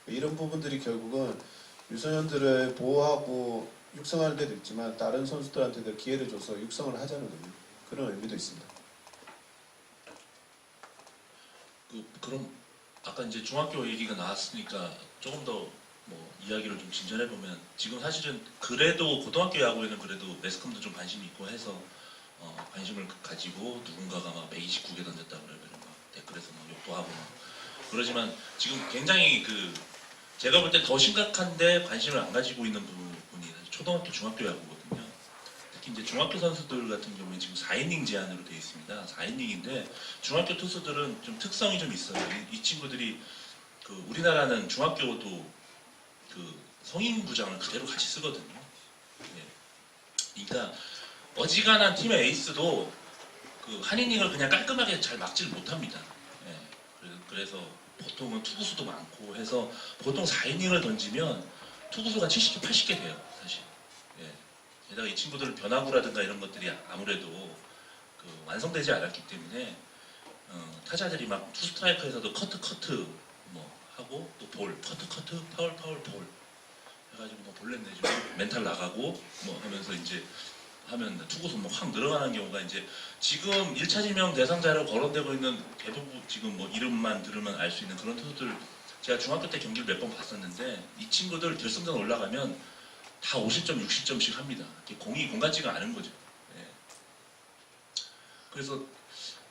이런 부분들이 결국은 유소년들을 보호하고 육성하는 데도 있지만 다른 선수들한테도 기회를 줘서 육성을 하자는 그런 의미도 있습니다. 그럼 아까 이제 중학교 얘기가 나왔으니까 조금 더 뭐 이야기를 좀 진전해 보면 지금 사실은 그래도 고등학교 야구에는 그래도 매스컴도 좀 관심이 있고 해서 관심을 가지고 누군가가 막 129개 던졌다 그러면 막 댓글에서 막 욕도 하고 막 그러지만 지금 굉장히 그 제가 볼 때 더 심각한데 관심을 안 가지고 있는 부분이 사실 초등학교, 중학교 야구거든요. 특히 이제 중학교 선수들 같은 경우에 지금 4이닝 제한으로 되어 있습니다. 4이닝인데 중학교 투수들은 좀 특성이 좀 있어요. 이 친구들이 그 우리나라는 중학교도 그 성인 구장을 그대로 같이 쓰거든요. 네. 그러니까 어지간한 팀의 에이스도 그 한 이닝을 그냥 깔끔하게 잘 막지를 못합니다. 네. 그래서 보통은 투구수도 많고 해서 보통 4이닝을 던지면 투구수가 70개, 80개 돼요, 사실. 예. 게다가 이 친구들 변화구라든가 이런 것들이 아무래도 그 완성되지 않았기 때문에 타자들이 막 투 스트라이크에서도 커트 뭐 하고 또 볼, 커트, 파울, 볼 해가지고 뭐 볼넷 내주고 멘탈 나가고 뭐 하면서 이제 하면 투구수 뭐 확 늘어나는 경우가 이제 지금 1차 지명 대상자로 거론되고 있는 대부분 지금 뭐 이름만 들으면 알 수 있는 그런 투수들 제가 중학교 때 경기를 몇 번 봤었는데 이 친구들 결승전 올라가면 다 50점, 60점씩 합니다. 공이 공 같지가 않은 거죠. 예. 그래서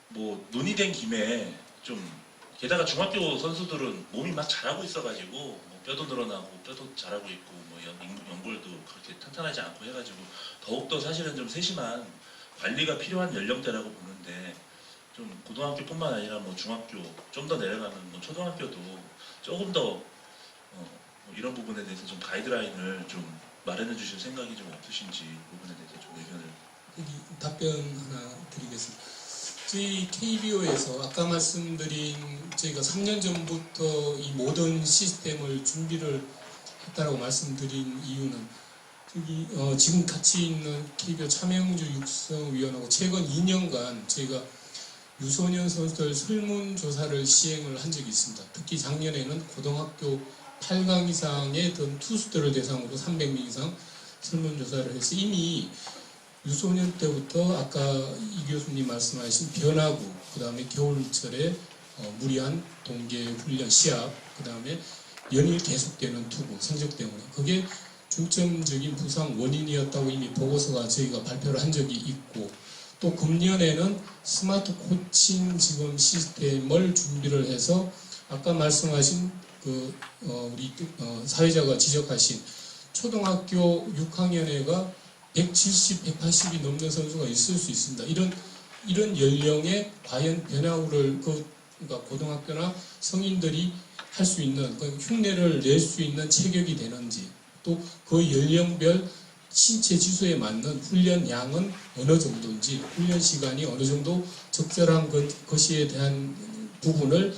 뭐 논의된 김에 좀 게다가 중학교 선수들은 몸이 막 자라고 있어가지고 뭐 뼈도 늘어나고 뼈도 자라고 있고 뭐 연골도 그렇게 탄탄하지 않고 해가지고 더욱더 사실은 좀 세심한 관리가 필요한 연령대라고 보는데 좀 고등학교뿐만 아니라 뭐 중학교 좀 더 내려가면 뭐 초등학교도 조금 더 뭐 이런 부분에 대해서 좀 가이드라인을 좀 마련해 주실 생각이 좀 없으신지 부분에 대해서 좀 의견을 여기 답변 하나 드리겠습니다. 저희 KBO에서 아까 말씀드린 저희가 3년 전부터 이 모든 시스템을 준비를 했다라고 말씀드린 이유는 저기 지금 같이 있는 KBO 참여형주 육성위원하고 최근 2년간 저희가 유소년 선수들 설문조사를 시행을 한 적이 있습니다. 특히 작년에는 고등학교 8강 이상의 던 투수들을 대상으로 300명 이상 설문조사를 해서 이미 유소년 때부터 아까 이 교수님 말씀하신 변화구, 그 다음에 겨울철에 무리한 동계 훈련, 시합, 그 다음에 연일 계속되는 투구, 성적 때문에 그게 중점적인 부상 원인이었다고 이미 보고서가 저희가 발표를 한 적이 있고 또 금년에는 스마트 코칭 지금 시스템을 준비를 해서 아까 말씀하신 그 우리 사회자가 지적하신 초등학교 6학년애가 170, 180이 넘는 선수가 있을 수 있습니다. 이런 연령에 과연 변화구를 그러니까 고등학교나 성인들이 할 수 있는 그 흉내를 낼 수 있는 체격이 되는지 또 그 연령별 신체 지수에 맞는 훈련 양은 어느 정도인지 훈련 시간이 어느 정도 적절한 것에 대한 부분을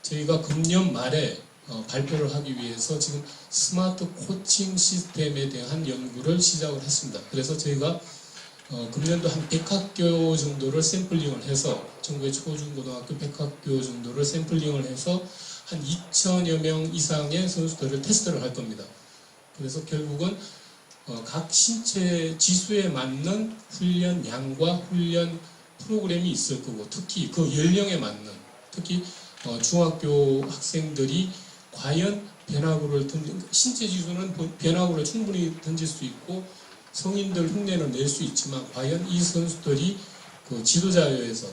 저희가 금년 말에 발표를 하기 위해서 지금 스마트 코칭 시스템에 대한 연구를 시작을 했습니다. 그래서 저희가 금년도 한 100학교 정도를 샘플링을 해서 전국의 초중고등학교 100학교 정도를 샘플링을 해서 한 2천여 명 이상의 선수들을 테스트를 할 겁니다. 그래서 결국은 각 신체 지수에 맞는 훈련 양과 훈련 프로그램이 있을 거고, 특히 그 연령에 맞는, 특히 중학교 학생들이 과연 변화구를 신체 지수는 변화구를 충분히 던질 수 있고 성인들 흉내는 낼 수 있지만, 과연 이 선수들이 그 지도자에 의해서,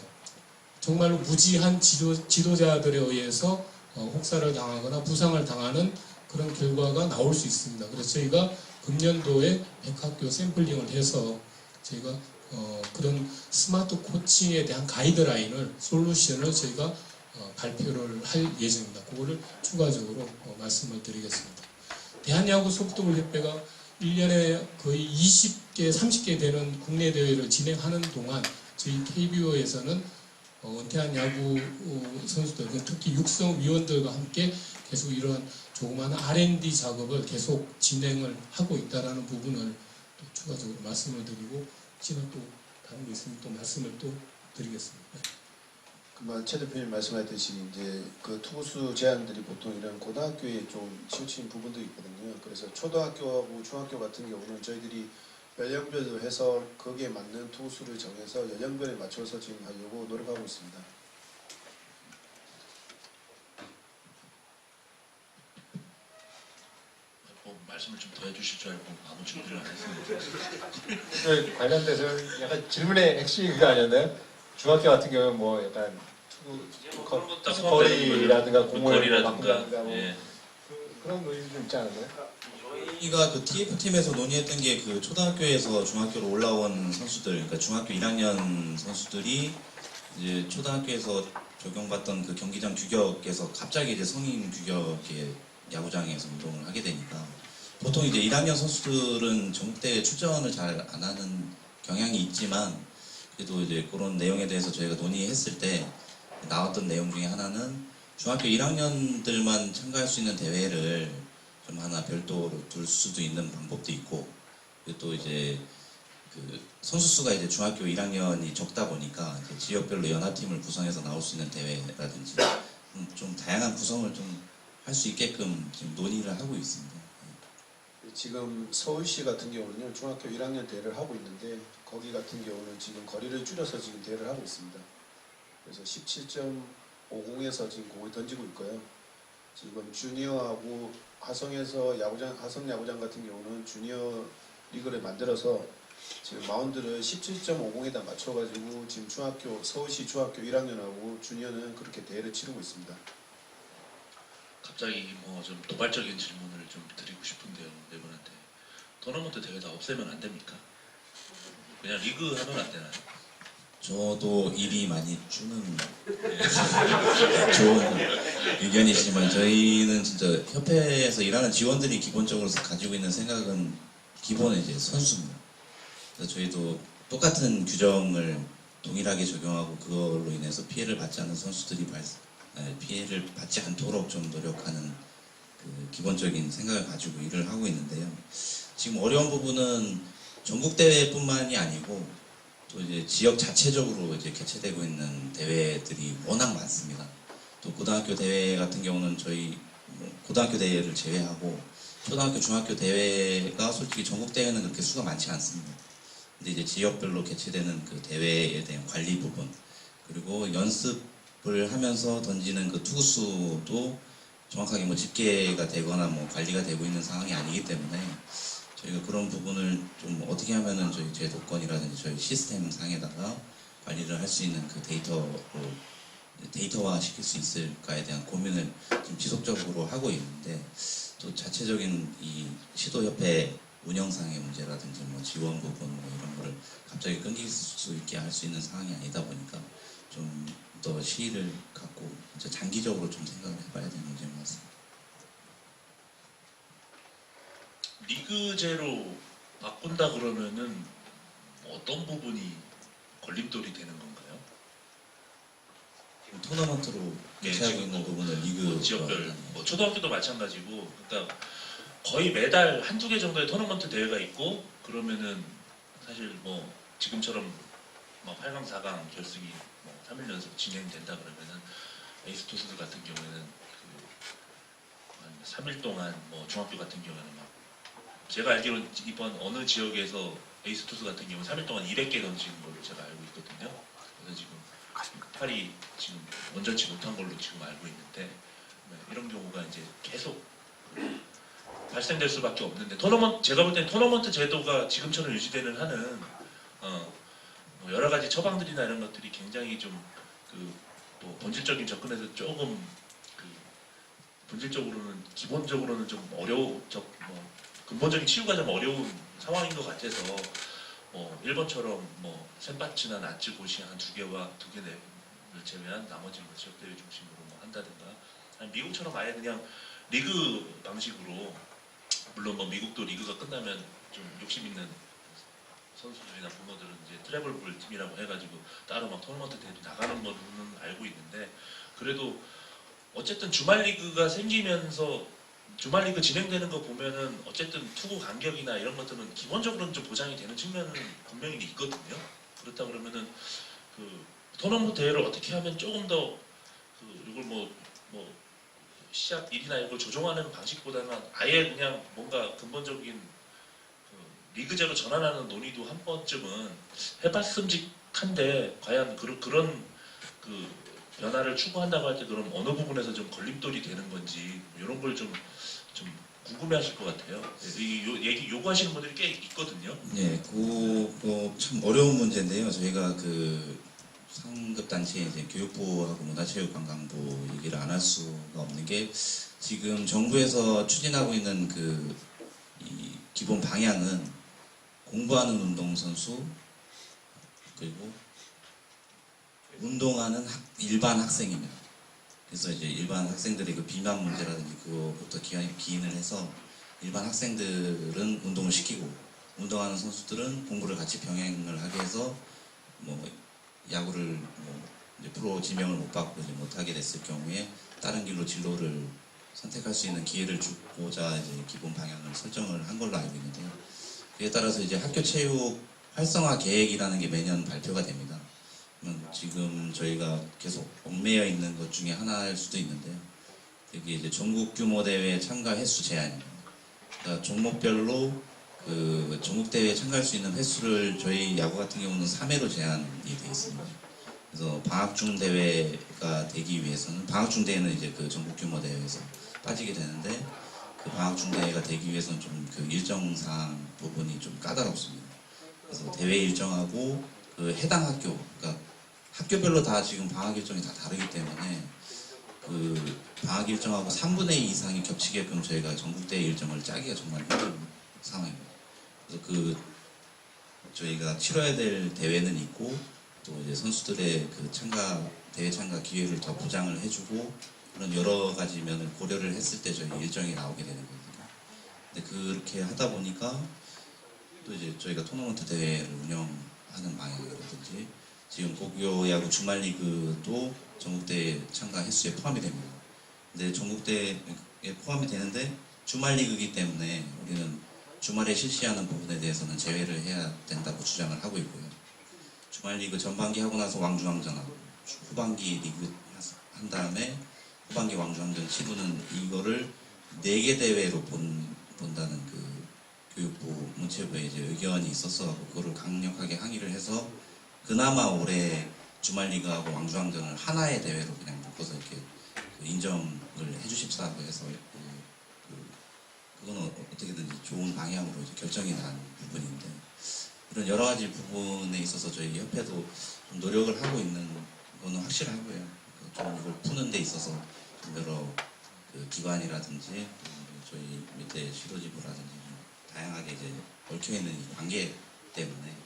정말로 무지한 지도자들에 의해서 혹사를 당하거나 부상을 당하는 그런 결과가 나올 수 있습니다. 그래서 저희가 금년도에 100학교 샘플링을 해서 저희가 그런 스마트 코칭에 대한 가이드라인을, 솔루션을 저희가 발표를 할 예정입니다. 그거를 추가적으로 말씀을 드리겠습니다. 대한야구 소프트볼 협회가 1년에 거의 20개, 30개 되는 국내 대회를 진행하는 동안 저희 KBO에서는 은퇴한 야구 선수들, 특히 육성위원들과 함께 계속 이러한 조그마한 R&D 작업을 계속 진행을 하고 있다는 부분을 또 추가적으로 말씀을 드리고, 혹시나 또 다른 게 있으면 또 말씀을 또 드리겠습니다. 그만 최 대표님 말씀하셨듯이 이제 그 투구수 제한들이 보통 이런 고등학교에 좀 치우친 부분도 있거든요. 그래서 초등학교하고 중학교 같은 경우는 저희들이 연령별로 해서 거기에 맞는 투구수를 정해서 연령별에 맞춰서 지금 하려고 노력하고 있습니다. 말씀을 좀 더 해주실 줄 알고 아무 준비를 안 했습니다. 그 관련돼서 약간 질문의 핵심이 그거 아니었나요? 중학교 같은 경우는 뭐 약간 거리라든가 공을 바꾼다든가 뭐 예. 그런 논의도 좀 있지 않았나요? 저희가 그 TF팀에서 논의했던 게 그 초등학교에서 중학교로 올라온 선수들, 그러니까 중학교 1학년 선수들이 이제 초등학교에서 적용받던 그 경기장 규격에서 갑자기 이제 성인 규격의 야구장에서 운동을 하게 되니까, 보통 이제 1학년 선수들은 전국대회 출전을 잘 안 하는 경향이 있지만, 그래도 이제 그런 내용에 대해서 저희가 논의했을 때 나왔던 내용 중에 하나는 중학교 1학년들만 참가할 수 있는 대회를 좀 하나 별도로 둘 수도 있는 방법도 있고, 그리고 또 이제 그 선수 수가 이제 중학교 1학년이 적다 보니까 이제 지역별로 연합팀을 구성해서 나올 수 있는 대회라든지 좀 다양한 구성을 좀 할 수 있게끔 지금 논의를 하고 있습니다. 지금 서울시 같은 경우는요, 중학교 1학년 대회를 하고 있는데 거기 같은 경우는 지금 거리를 줄여서 지금 대회를 하고 있습니다. 그래서 17.50에서 지금 공을 던지고 있고요. 지금 주니어하고 하성에서 하성 야구장 같은 경우는 주니어 리그를 만들어서 지금 마운드를 17.50에다 맞춰가지고 지금 서울시 중학교 1학년하고 주니어는 그렇게 대회를 치르고 있습니다. 갑자기 뭐 좀 도발적인 질문을 좀 드리고 싶은데요, 네 분한테. 토너먼트 대회 다 없애면 안 됩니까? 그냥 리그 하면 안 되나요? 저도 일이 많이 주는 좋은 의견이지만, 저희는 진짜 협회에서 일하는 지원들이 기본적으로 가지고 있는 생각은 기본은 이제 선수입니다. 그래서 저희도 똑같은 규정을 동일하게 적용하고 그걸로 인해서 피해를 받지 않는 선수들이 피해를 받지 않도록 좀 노력하는 그 기본적인 생각을 가지고 일을 하고 있는데요. 지금 어려운 부분은 전국 대회뿐만이 아니고 또 이제 지역 자체적으로 이제 개최되고 있는 대회들이 워낙 많습니다. 또 고등학교 대회 같은 경우는 저희 고등학교 대회를 제외하고 초등학교, 중학교 대회가 솔직히 전국 대회는 그렇게 수가 많지 않습니다. 근데 이제 지역별로 개최되는 그 대회에 대한 관리 부분, 그리고 연습을 하면서 던지는 그 투구수도 정확하게 뭐 집계가 되거나 뭐 관리가 되고 있는 상황이 아니기 때문에 저희가 그런 부분을 좀 어떻게 하면은 저희 제도권이라든지 저희 시스템 상에다가 관리를 할 수 있는 그 데이터화 시킬 수 있을까에 대한 고민을 좀 지속적으로 하고 있는데, 또 자체적인 이 시도협회 운영상의 문제라든지 뭐 지원 부분 뭐 이런 거를 갑자기 끊길 수 있게 할 수 있는 상황이 아니다 보니까 좀 더 시의를 갖고 장기적으로 좀 생각을 해봐야 되는 문제인 것 같습니다. 리그제로 바꾼다 그러면은 어떤 부분이 걸림돌이 되는 건가요? 토너먼트로 네, 개최하고 지금 있는 뭐 부분은 리그 뭐 지역별, 뭐 초등학교도 마찬가지고, 그러니까 거의 매달 한두 개 정도의 토너먼트 대회가 있고, 그러면은 사실 뭐 지금처럼 뭐 8강, 4강 결승이 뭐 3일 연속 진행된다 그러면은 에이스 투수들 같은 경우에는 한 3일 동안 뭐 중학교 같은 경우에는 막 제가 알기로는 이번 어느 지역에서 에이스 투수 같은 경우는 3일 동안 200개 던지는 걸로 제가 알고 있거든요. 그래서 지금 팔이 지금 원전치 못한 걸로 지금 알고 있는데 이런 경우가 이제 계속 발생될 수밖에 없는데 제가 볼 땐 토너먼트 제도가 지금처럼 유지되는 한은 뭐 여러 가지 처방들이나 이런 것들이 굉장히 좀 뭐 본질적인 접근에서 조금 본질적으로는 기본적으로는 좀 뭐 근본적인 치유가 좀 어려운 상황인 것 같아서 뭐 일본처럼 뭐 샌바츠나 나츠 고시 한 두 개를 제외한 나머지 뭐 지역 대회 중심으로 뭐 한다든가 아니 미국처럼 아예 그냥 리그 방식으로 물론 뭐 미국도 리그가 끝나면 좀 욕심 있는 선수들이나 부모들은 이제 트래블볼 팀이라고 해가지고 따로 막 토너먼트 대회도 나가는 거는 알고 있는데 그래도 어쨌든 주말 리그가 생기면서 주말 리그 진행되는 거 보면은 어쨌든 투구 간격이나 이런 것들은 기본적으로는 좀 보장이 되는 측면은 분명히 있거든요. 그렇다 그러면은 토너먼트 대회를 어떻게 하면 조금 더 이걸 뭐 시합 일이나 이걸 조정하는 방식보다는 아예 그냥 뭔가 근본적인 리그제로 전환하는 논의도 한 번쯤은 해봤음직한데 과연 그런 변화를 추구한다고 할 때 그럼 어느 부분에서 좀 걸림돌이 되는 건지 이런 걸 좀 궁금해하실 것 같아요. 이 얘기 요구하시는 분들이 꽤 있거든요. 네, 참 어려운 문제인데요. 저희가 상급 단체에 이제 교육부하고 문화체육관광부 얘기를 안 할 수가 없는 게 지금 정부에서 추진하고 있는 이 기본 방향은 공부하는 운동선수 그리고 운동하는 일반 학생입니다. 그래서 이제 일반 학생들의 비만 문제라든지 그거부터 기인을 해서 일반 학생들은 운동을 시키고 운동하는 선수들은 공부를 같이 병행을 하게 해서 뭐 야구를 이제 프로 지명을 못 받고 이제 못하게 됐을 경우에 다른 길로 진로를 선택할 수 있는 기회를 주고자 이제 기본 방향을 설정을 한 걸로 알고 있는데요. 그에 따라서 이제 학교 체육 활성화 계획이라는 게 매년 발표가 됩니다. 지금 저희가 계속 얽매여 있는 것 중에 하나일 수도 있는데요. 여기 이제 전국 규모 대회 참가 횟수 제한입니다. 그러니까 종목별로 전국 대회에 참가할 수 있는 횟수를 저희 야구 같은 경우는 3회로 제한이 되어 있습니다. 그래서 방학중 대회가 되기 위해서는 방학중 대회는 이제 전국 규모 대회에서 빠지게 되는데 방학중 대회가 되기 위해서는 좀 일정상 부분이 좀 까다롭습니다. 그래서 대회 일정하고 해당 학교, 그러니까 학교별로 다 지금 방학 일정이 다 다르기 때문에 방학 일정하고 3분의 2 이상이 겹치게끔 저희가 전국대회 일정을 짜기가 정말 힘든 상황입니다. 그래서 저희가 치러야 될 대회는 있고 또 이제 선수들의 대회 참가 기회를 더 보장을 해주고 그런 여러 가지 면을 고려를 했을 때 저희 일정이 나오게 되는 거거든요. 근데 그렇게 하다 보니까 또 이제 저희가 토너먼트 대회를 운영하는 방향이라든지 지금 고교 야구 주말 리그도 전국대회 참가 횟수에 포함이 됩니다. 근데 전국대회에 포함이 되는데 주말 리그이기 때문에 우리는 주말에 실시하는 부분에 대해서는 제외를 해야 된다고 주장을 하고 있고요. 주말 리그 전반기 하고 나서 왕중왕전하고 후반기 리그 한 다음에 후반기 왕중왕전 치르는 이거를 4개 대회로 본다는 교육부 문체부에 이제 의견이 있어서 그거를 강력하게 항의를 해서 그나마 올해 주말 리그하고 왕중왕전을 하나의 대회로 그냥 묶어서 이렇게 인정을 해주십사고 해서 그건 어떻게든지 좋은 방향으로 이제 결정이 난 부분인데 이런 여러 가지 부분에 있어서 저희 협회도 좀 노력을 하고 있는 거는 확실하고요. 좀 이걸 푸는 데 있어서 좀 여러 기관이라든지 저희 밑에 시도지부라든지 다양하게 이제 얽혀있는 이 관계 때문에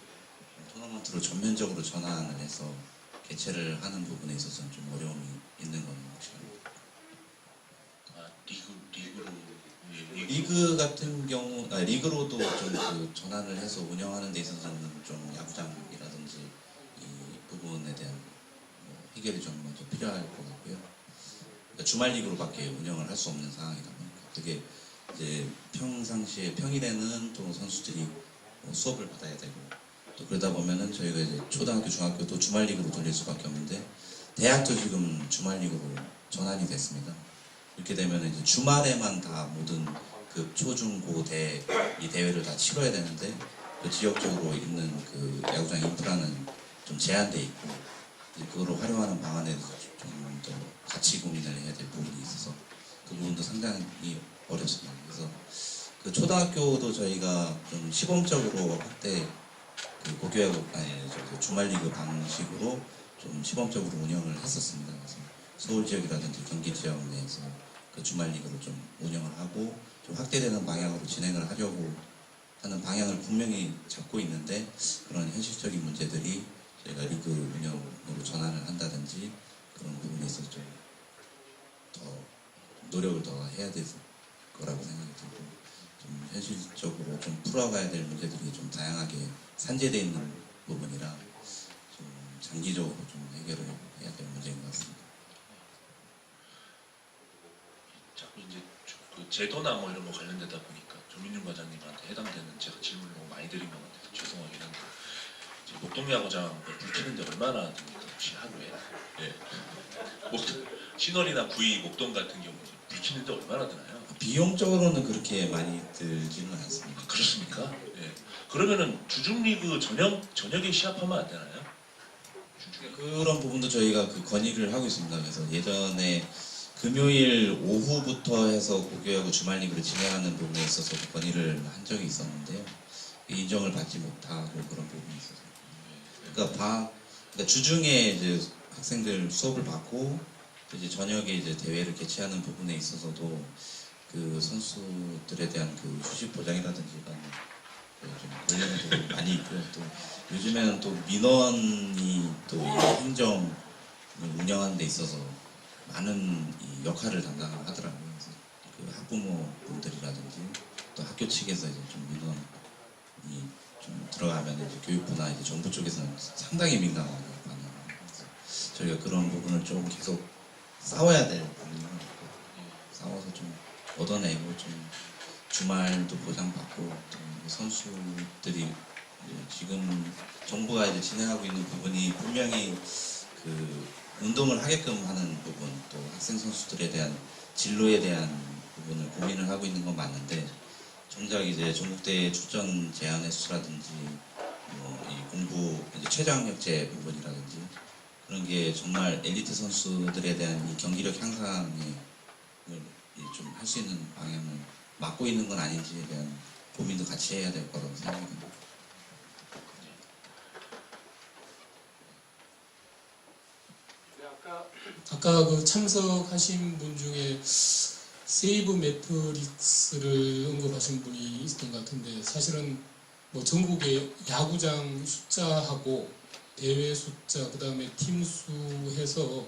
토너먼트로 전면적으로 전환을 해서 개최를 하는 부분에 있어서는 좀 어려움이 있는 건 확실합니다. 리그 같은 경우, 리그로도 좀 전환을 해서 운영하는 데 있어서는 좀 야구장이라든지 이 부분에 대한 해결이 좀 먼저 필요할 것 같고요. 그러니까 주말 리그로밖에 운영을 할 수 없는 상황이다 보니까 그게 이제 평상시에 평일에는 또 선수들이 수업을 받아야 되고 또 그러다 보면은 저희가 이제 초등학교, 중학교도 주말 리그로 돌릴 수밖에 없는데 대학도 지금 주말 리그로 전환이 됐습니다. 이렇게 되면 이제 주말에만 다 모든 그 초중고 이 대회를 다 치러야 되는데 그 지역적으로 있는 그 야구장 인프라는 좀 제한돼 있고 이제 그거를 활용하는 방안에 대해서 좀 더 같이 고민을 해야 될 부분이 있어서 그 부분도 상당히 어렵습니다. 그래서 그 초등학교도 저희가 좀 시범적으로 확대 그 고교야구 그 주말 리그 방식으로 좀 시범적으로 운영을 했었습니다. 그래서 서울 지역이라든지 경기 지역 내에서 그 주말 리그로 좀 운영을 하고 좀 확대되는 방향으로 진행을 하려고 하는 방향을 분명히 잡고 있는데 그런 현실적인 문제들이 저희가 리그 운영으로 전환을 한다든지 그런 부분에 있어서 좀 더 노력을 더 해야 될 거라고 생각이 들고 좀 현실적으로 좀 풀어가야 될 문제들이 좀 다양하게 산재되어 있는 부분이라 좀 장기적으로 좀 해결을 해야 될 문제인 것 같습니다. 자꾸 이제 그 제도나 뭐 이런 거 관련되다 보니까 조민윤 과장님한테 해당되는 제가 질문을 너무 많이 드린 것 같아서 죄송하긴 한데 목동야구장 불 켜는데 얼마나 됩니까? 혹시 하루에? 예. 신월이나 구이, 목동 같은 경우는 불 켜는데 얼마나 드나요? 비용적으로는 그렇게 많이 들지는 않습니다. 아, 그렇습니까? 예. 그러면은 주중리그 저녁에 시합하면 안 되나요? 그런 부분도 저희가 그 건의를 하고 있습니다. 그래서 예전에 금요일 오후부터 해서 고교야구 주말 리그를 진행하는 부분에 있어서 건의를 한 적이 있었는데요. 인정을 받지 못하고 그런 부분이 있어서. 그러니까 주중에 이제 학생들 수업을 받고 이제 저녁에 이제 대회를 개최하는 부분에 있어서도 그 선수들에 대한 그 휴식 보장이라든지 이런 좀 걸리는 부분이 많이 있고요. 또 요즘에는 또 민원이 또 이 행정을 운영하는 데 있어서 많은 이 역할을 담당하더라고요. 그래서 그 학부모분들이라든지 또 학교 측에서 이제 좀 민원이 좀 들어가면 이제 교육부나 이제 정부 쪽에서는 상당히 민감하게 반응합니다. 그래서 저희가 그런 부분을 좀 계속 싸워야 될 부분인 것 같고 싸워서 좀 얻어내고 좀 주말도 보장받고 또 선수들이 지금 정부가 이제 진행하고 있는 부분이 분명히 그 운동을 하게끔 하는 부분 또 학생 선수들에 대한 진로에 대한 부분을 고민을 하고 있는 건 맞는데 정작 이제 전국대회 출전 제한 횟수라든지 이 공부 이제 최저학력제 부분이라든지 그런 게 정말 엘리트 선수들에 대한 이 경기력 향상에 좀 할 수 있는 방향을 막고 있는 건 아닌지에 대한 고민도 같이 해야 될 거라고 생각이 듭니다. 아까 그 참석하신 분 중에 세이브 매트릭스를 언급하신 분이 있었던 것 같은데 사실은 뭐 전국의 야구장 숫자하고 대회 숫자 그다음에 팀 수 해서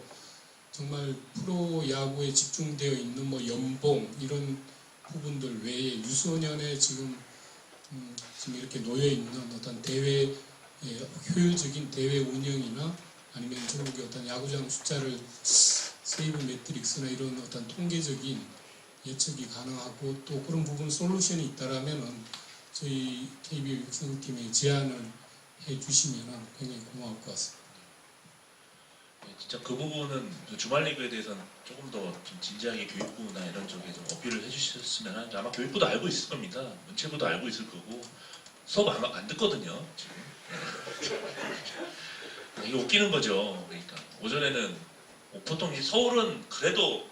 정말 프로 야구에 집중되어 있는 뭐 연봉 이런 부분들 외에 유소년의 지금 이렇게 놓여 있는 어떤 대회 효율적인 대회 운영이나 아니면 전국의 어떤 야구장 숫자를 세이브 매트릭스나 이런 어떤 통계적인 예측이 가능하고 또 그런 부분 솔루션이 있다라면은 저희 KBO 육성팀에 제안을 해주시면은 굉장히 고마울 것 같습니다. 네, 진짜 그 부분은 그 주말 리그에 대해서는 조금 더 좀 진지하게 교육부나 이런 쪽에 좀 어필을 해주셨으면 하는데 아마 교육부도 알고 있을 겁니다. 문체부도 알고 있을 거고 수업 안 듣거든요. 지금. 네. 이게 웃기는 거죠. 그러니까 오전에는 보통 서울은 그래도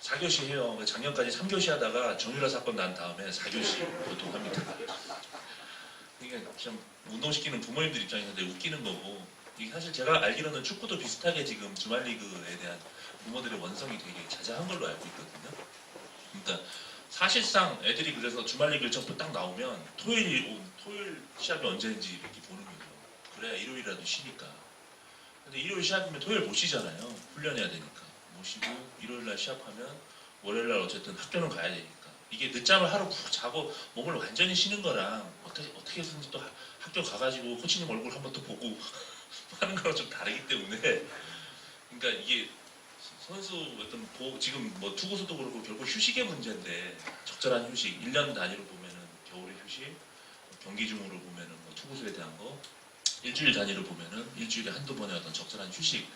4교시 해요. 작년까지 3교시 하다가 정유라 사건 난 다음에 4교시 보통 합니다. 이게 참 운동시키는 부모님들 입장에서 되게 웃기는 거고 이게 사실 제가 알기로는 축구도 비슷하게 지금 주말 리그에 대한 부모들의 원성이 되게 자자한 걸로 알고 있거든요. 그러니까 사실상 애들이 그래서 주말 리그 일정표 딱 나오면 토요일 시합이 언제인지 이렇게 보는 거죠. 그래야 일요일이라도 쉬니까. 근데 일요일 시합이면 토요일 못 쉬잖아요. 훈련해야 되니까. 못 쉬고 일요일 날 시합하면 월요일 날 어쨌든 학교는 가야 되니까. 이게 늦잠을 하루 푹 자고 몸을 완전히 쉬는 거랑 어떻게 해서든지 또 학교 가가지고 코치님 얼굴 한번 또 보고 하는 거랑 좀 다르기 때문에 그러니까 이게 선수 어떤 지금 뭐 투구수도 그렇고 결국 휴식의 문제인데 적절한 휴식 1년 단위로 보면은 겨울에 휴식 경기 중으로 보면은 뭐 투구수에 대한 거, 일주일 단위로 보면은 일주일에 한두 번의 어떤 적절한 휴식,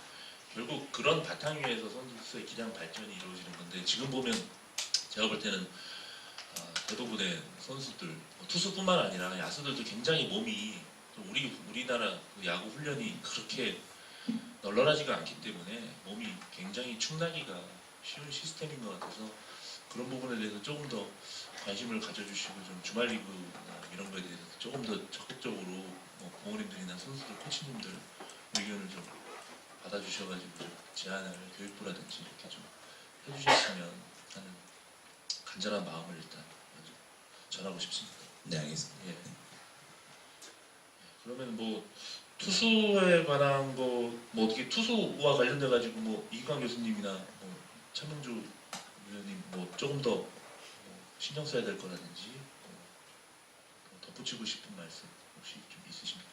결국 그런 바탕 위에서 선수의 기량 발전이 이루어지는 건데, 지금 보면 제가 볼 때는 대부분의 선수들, 뭐 투수뿐만 아니라 야수들도 굉장히 몸이 좀 우리나라 그 야구 훈련이 그렇게 널널하지가 않기 때문에 몸이 굉장히 축나기가 쉬운 시스템인 것 같아서, 그런 부분에 대해서 조금 더 관심을 가져주시고 좀 주말 리그나 이런 거에 대해서 조금 더 적극적으로 뭐 부모님들이나 선수들, 코치님들 의견을 좀 받아주셔가지고 좀 제안을 교육부라든지 이렇게 좀 해주셨으면 하는 간절한 마음을 일단 먼저 전하고 싶습니다. 네, 알겠습니다. 예. 그러면 뭐 투수에 관한 뭐 어떻게 투수와 관련돼 가지고 뭐 이광 교수님이나 뭐 차명주 위원님 뭐 조금 더 신경 써야 될 거라든지 뭐 덧붙이고 싶은 말씀 혹시 좀 있으십니까?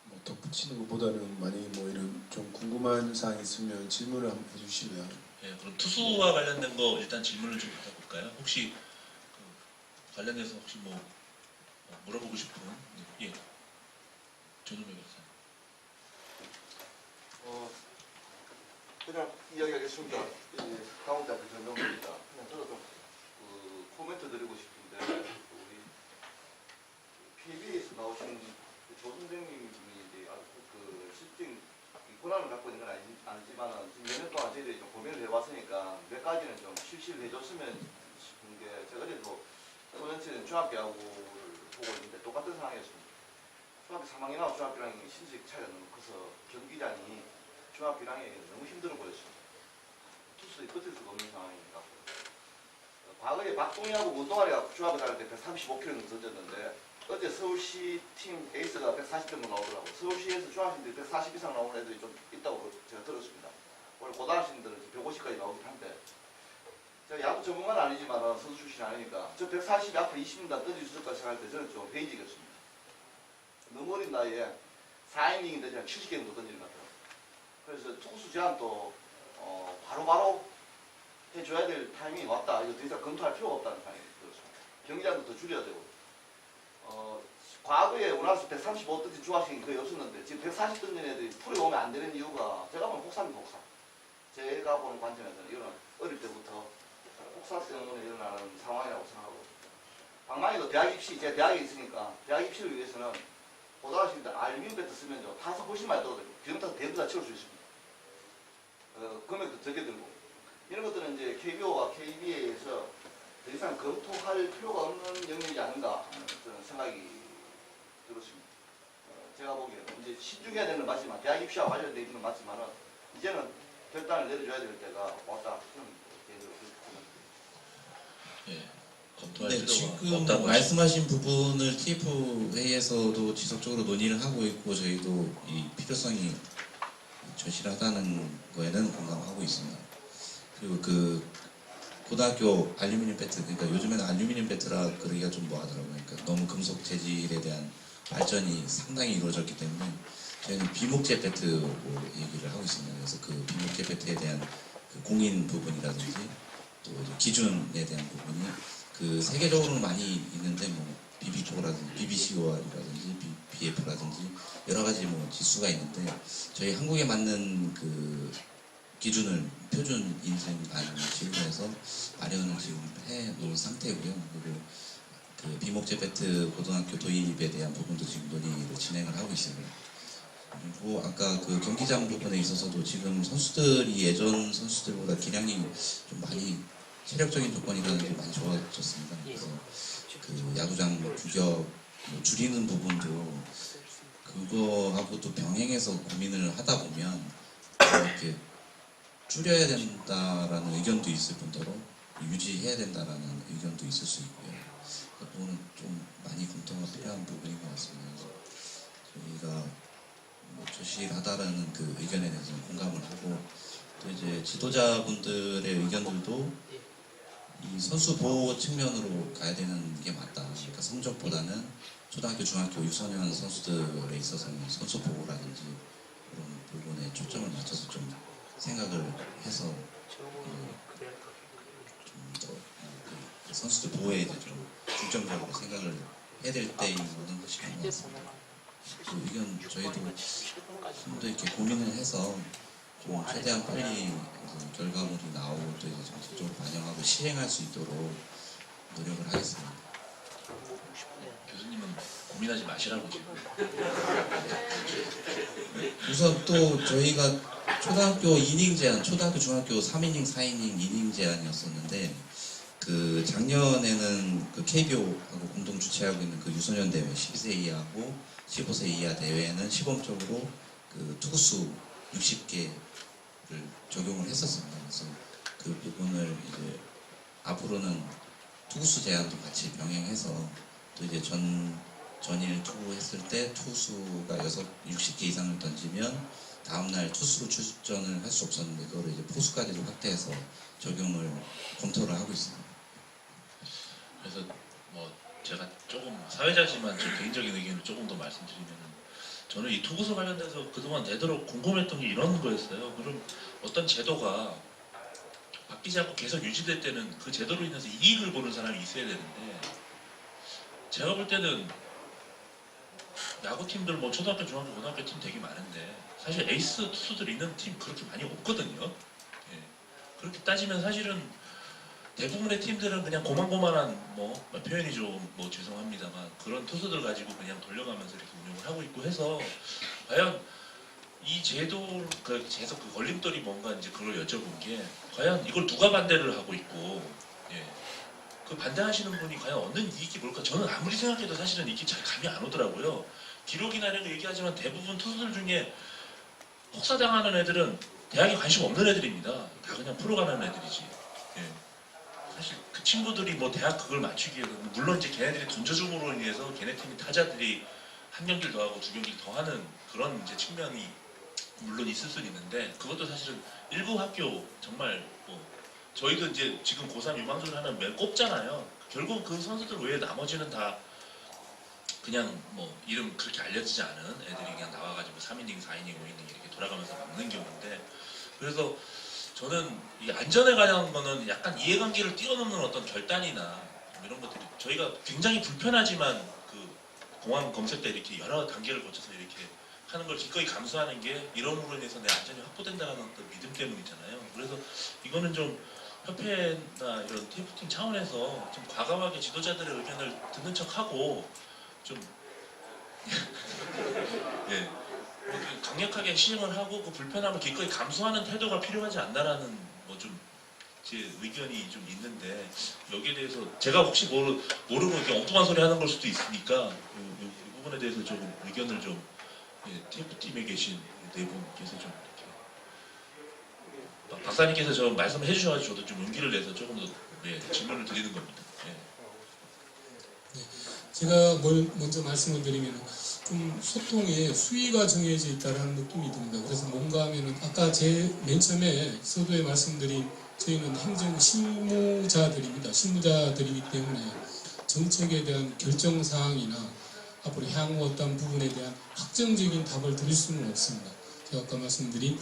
뭐 덧붙이는 것보다는 많이 뭐 이런 좀 궁금한 사항 있으면 질문을 한번 해주시면. 예, 그럼 투수와 관련된 거 일단 질문을 좀 받아볼까요? 혹시 그 관련해서 혹시 뭐 물어보고 싶은 예, 조준배 교수님. 그냥 이야기하겠습니다. 강원대 학교 전정입니다. 그냥 저도 좀 코멘트 드리고 싶은데, 우리 KB에서 나오신 조 선생님이 이제 실증 권한을 갖고 있는 건 아니지만 지금 몇 년 동안 저희들이 좀 고민을 해봤으니까 몇 가지는 좀 실시를 해줬으면 싶은 게, 제가 어제도 소년치는 중학교 야구를 보고 있는데 똑같은 상황이었습니다. 중학교 3학년하고 중학교랑 신식 차이가 너무 커서 경기장이 중학교 1학년이 너무 힘들어 보였습니다. 투수들이 버틸 수가 없는 상황이니까. 과거에 박동희하고 문동아리가 중학교 다닐 때 135km 던졌는데, 어제 서울시 팀 에이스가 140 정도 나오더라고요. 서울시에서 중학생들이 140 이상 나오는 애들이 좀 있다고 제가 들었습니다. 원래 고등학생들은 150까지 나오긴 한데, 제가 야구 전문가는 아니지만 선수 출신이 아니니까 저 140이 앞으로 20년 다 던질 수 있을까 생각할 때 저는 좀 회의적이었습니다. 너무 어린 나이에 4이닝인데 그냥 70개도 던지는 것 같아요. 그래서 투수 제한도 바로바로 해줘야 될 타이밍이 왔다. 이거 더 이상 검토할 필요가 없다는 생각이 들었습니다. 경기장도 더 줄여야 되고. 과거에 우리나라에서 135 던진 중학생이 거의 없었는데 지금 140 던진 애들이 프로에 오면 안 되는 이유가, 제가 보면 혹사입니다. 혹사. 제가 보는 관점에서는 이거는 어릴 때부터 혹사 때문에 일어나는 상황이라고 생각하고, 방망이도 대학 입시, 제가 대학에 있으니까 대학 입시를 위해서는 고등학생들 알루미늄 배트 쓰면 타석 훨씬 많이 떠도 되고 기름타서 대부 다 채울 수 있습니다. 금액도 적게 들고, 이런 것들은 이제 KBO와 KBA에서 더 이상 검토할 필요가 없는 영역이지 않는가 하는 저는 생각이 들었습니다. 제가 보기에는 이제 신중해야 되는 건 맞지만, 대학 입시와 관련되어 있는 건 맞지만은 이제는 결단을 내려줘야 될 때가 왔다. 저는 개인적으로 그렇게 생각합니다. 예. 검토할 네, 필요가 지금 없다고 말씀하신 부분을 TF 회의에서도 지속적으로 논의를 하고 있고, 저희도 이 필요성이 절실하다는 거에는 공감하고 있습니다. 그리고 그 고등학교 알루미늄 배트, 그러니까 요즘에는 알루미늄 배트라 그러기가 좀 뭐하더라고요. 그러니까 너무 금속 재질에 대한 발전이 상당히 이루어졌기 때문에 저희는 비목재 배트로 얘기를 하고 있습니다. 그래서 그 비목재 배트에 대한 그 공인 부분이라든지 또 이제 기준에 대한 부분이 그 세계적으로는 많이 있는데, 뭐 BB4라든지 BBCOR이라든지 BF라든지 여러 가지 뭐 지수가 있는데, 저희 한국에 맞는 그 기준을 표준 인증 지구에서 마련을 지금 해 놓은 상태고요. 그리고 그 비목재 배트 고등학교 도입에 대한 부분도 지금 논의를 진행을 하고 있습니다. 그리고 아까 그 경기장 부분에 있어서도 지금 선수들이 예전 선수들보다 기량이 좀 많이, 체력적인 조건이라든지 많이 좋아졌습니다. 그래서 그 야구장 규격 줄이는 부분도 그거하고 또 병행해서 고민을 하다 보면 이렇게 줄여야 된다라는 의견도 있을 뿐더러 유지해야 된다라는 의견도 있을 수 있고요. 그 부분은 좀 많이 검토가 필요한 부분인 것 같습니다. 그래서 저희가 뭐 절실하다라는 그 의견에 대해서 공감을 하고, 또 이제 지도자분들의 의견들도 이 선수 보호 측면으로 가야 되는 게 맞다. 그러니까 성적보다는 초등학교, 중학교 유소년 선수들에 있어서는 선수 보호라든지 그런 부분에 초점을 맞춰서 좀 생각을 해서 좀 더 선수들 보호에 이제 좀 중점적으로 생각을 해야 될 때인 것이 좋은 것 같습니다. 그 의견 저희도 좀 더 이렇게 고민을 해서 좀 최대한 빨리 그 결과물이 나오고 또 이제 정책적으로 반영하고 시행할 수 있도록 노력을 하겠습니다. 교수님은 고민하지 마시라고 지금. 우선 또 저희가 초등학교 이닝 제한, 초등학교, 중학교 3이닝, 4이닝 이닝 제한이었었는데 그 작년에는 그 KBO하고 공동 주최하고 있는 그 유소년 대회 12세 이하고 15세 이하 대회는 시범적으로 그 투구수 60개를 적용을 했었습니다. 그래서 그 부분을 이제 앞으로는 투구수 제한도 같이 병행해서 또 이제 전일 투구했을 때 투수가 60개 이상을 던지면 다음날 투수로 출전을 할 수 없었는데 그거를 이제 포수까지도 확대해서 적용을 검토를 하고 있습니다. 그래서 뭐 제가 조금 사회자지만 제 개인적인 의견을 조금 더 말씀드리면 저는 이 투구수 관련돼서 그동안 되도록 궁금했던 게 이런 거였어요. 그럼 어떤 제도가 바뀌지 않고 계속 유지될 때는 그 제도로 인해서 이익을 보는 사람이 있어야 되는데 제가 볼 때는 야구팀들 뭐 초등학교, 중학교, 고등학교 팀 되게 많은데 사실 에이스 투수들 있는 팀 그렇게 많이 없거든요. 예. 그렇게 따지면 사실은 대부분의 팀들은 그냥 고만고만한 뭐 표현이 좀 뭐 죄송합니다만 그런 투수들 가지고 그냥 돌려가면서 이렇게 운영을 하고 있고 해서 과연 이 제도 그 걸림돌이 뭔가 이제 그걸 여쭤본 게 과연 이걸 누가 반대를 하고 있고 예. 그 반대하시는 분이 과연 얻는 이익이 뭘까? 저는 아무리 생각해도 사실은 이게 잘 감이 안 오더라고요. 기록이나 이런 거 얘기하지만 대부분 투수들 중에 혹사당하는 애들은 대학에 관심 없는 애들입니다. 다 그냥 프로 가는 애들이지. 예. 사실 그 친구들이 뭐 대학 그걸 맞추기 위해서 물론 이제 걔네들이 던져줌으로 인해서 걔네 팀이 타자들이 한 경기를 더 하고 두 경기를 더 하는 그런 이제 측면이 물론 있을 수는 있는데 그것도 사실은 일부 학교 정말 뭐 저희도 이제 지금 고3 유망주를 하면 매일 꼽잖아요. 결국 그 선수들 외에 나머지는 다 그냥 뭐 이름 그렇게 알려지지 않은 애들이 그냥 나와가지고 3이닝, 4이닝, 5이닝 이렇게 돌아가면서 막는 경우인데 그래서 저는 이 안전에 관한 거는 약간 이해관계를 뛰어넘는 어떤 결단이나 이런 것들이 저희가 굉장히 불편하지만 그 공항 검색 때 이렇게 여러 단계를 거쳐서 이렇게 하는 걸 기꺼이 감수하는 게 이름으로 인해서 내 안전이 확보된다는 어떤 믿음 때문이잖아요. 그래서 이거는 좀 협회나 이런 TF팀 차원에서 좀 과감하게 지도자들의 의견을 듣는 척하고 좀 예, 강력하게 시행을 하고 그 불편함을 기꺼이 감수하는 태도가 필요하지 않나라는 뭐 좀 제 의견이 좀 있는데 여기에 대해서 제가 혹시 모르고 이렇게 엉뚱한 소리 하는 걸 수도 있으니까 이 부분에 대해서 조금 의견을 좀 TF팀에 계신 네 분께서 좀 이렇게 박사님께서 좀 말씀해 주셔가지고 저도 좀 용기를 내서 조금 더 질문을 드리는 겁니다. 제가 먼저 말씀을 드리면 좀 소통에 수위가 정해져 있다는 느낌이 듭니다. 그래서 뭔가 하면은 아까 제 맨 처음에 서두에 말씀드린 저희는 행정 실무자들입니다. 실무자들이기 때문에 정책에 대한 결정 사항이나 앞으로 향후 어떤 부분에 대한 확정적인 답을 드릴 수는 없습니다. 제가 아까 말씀드린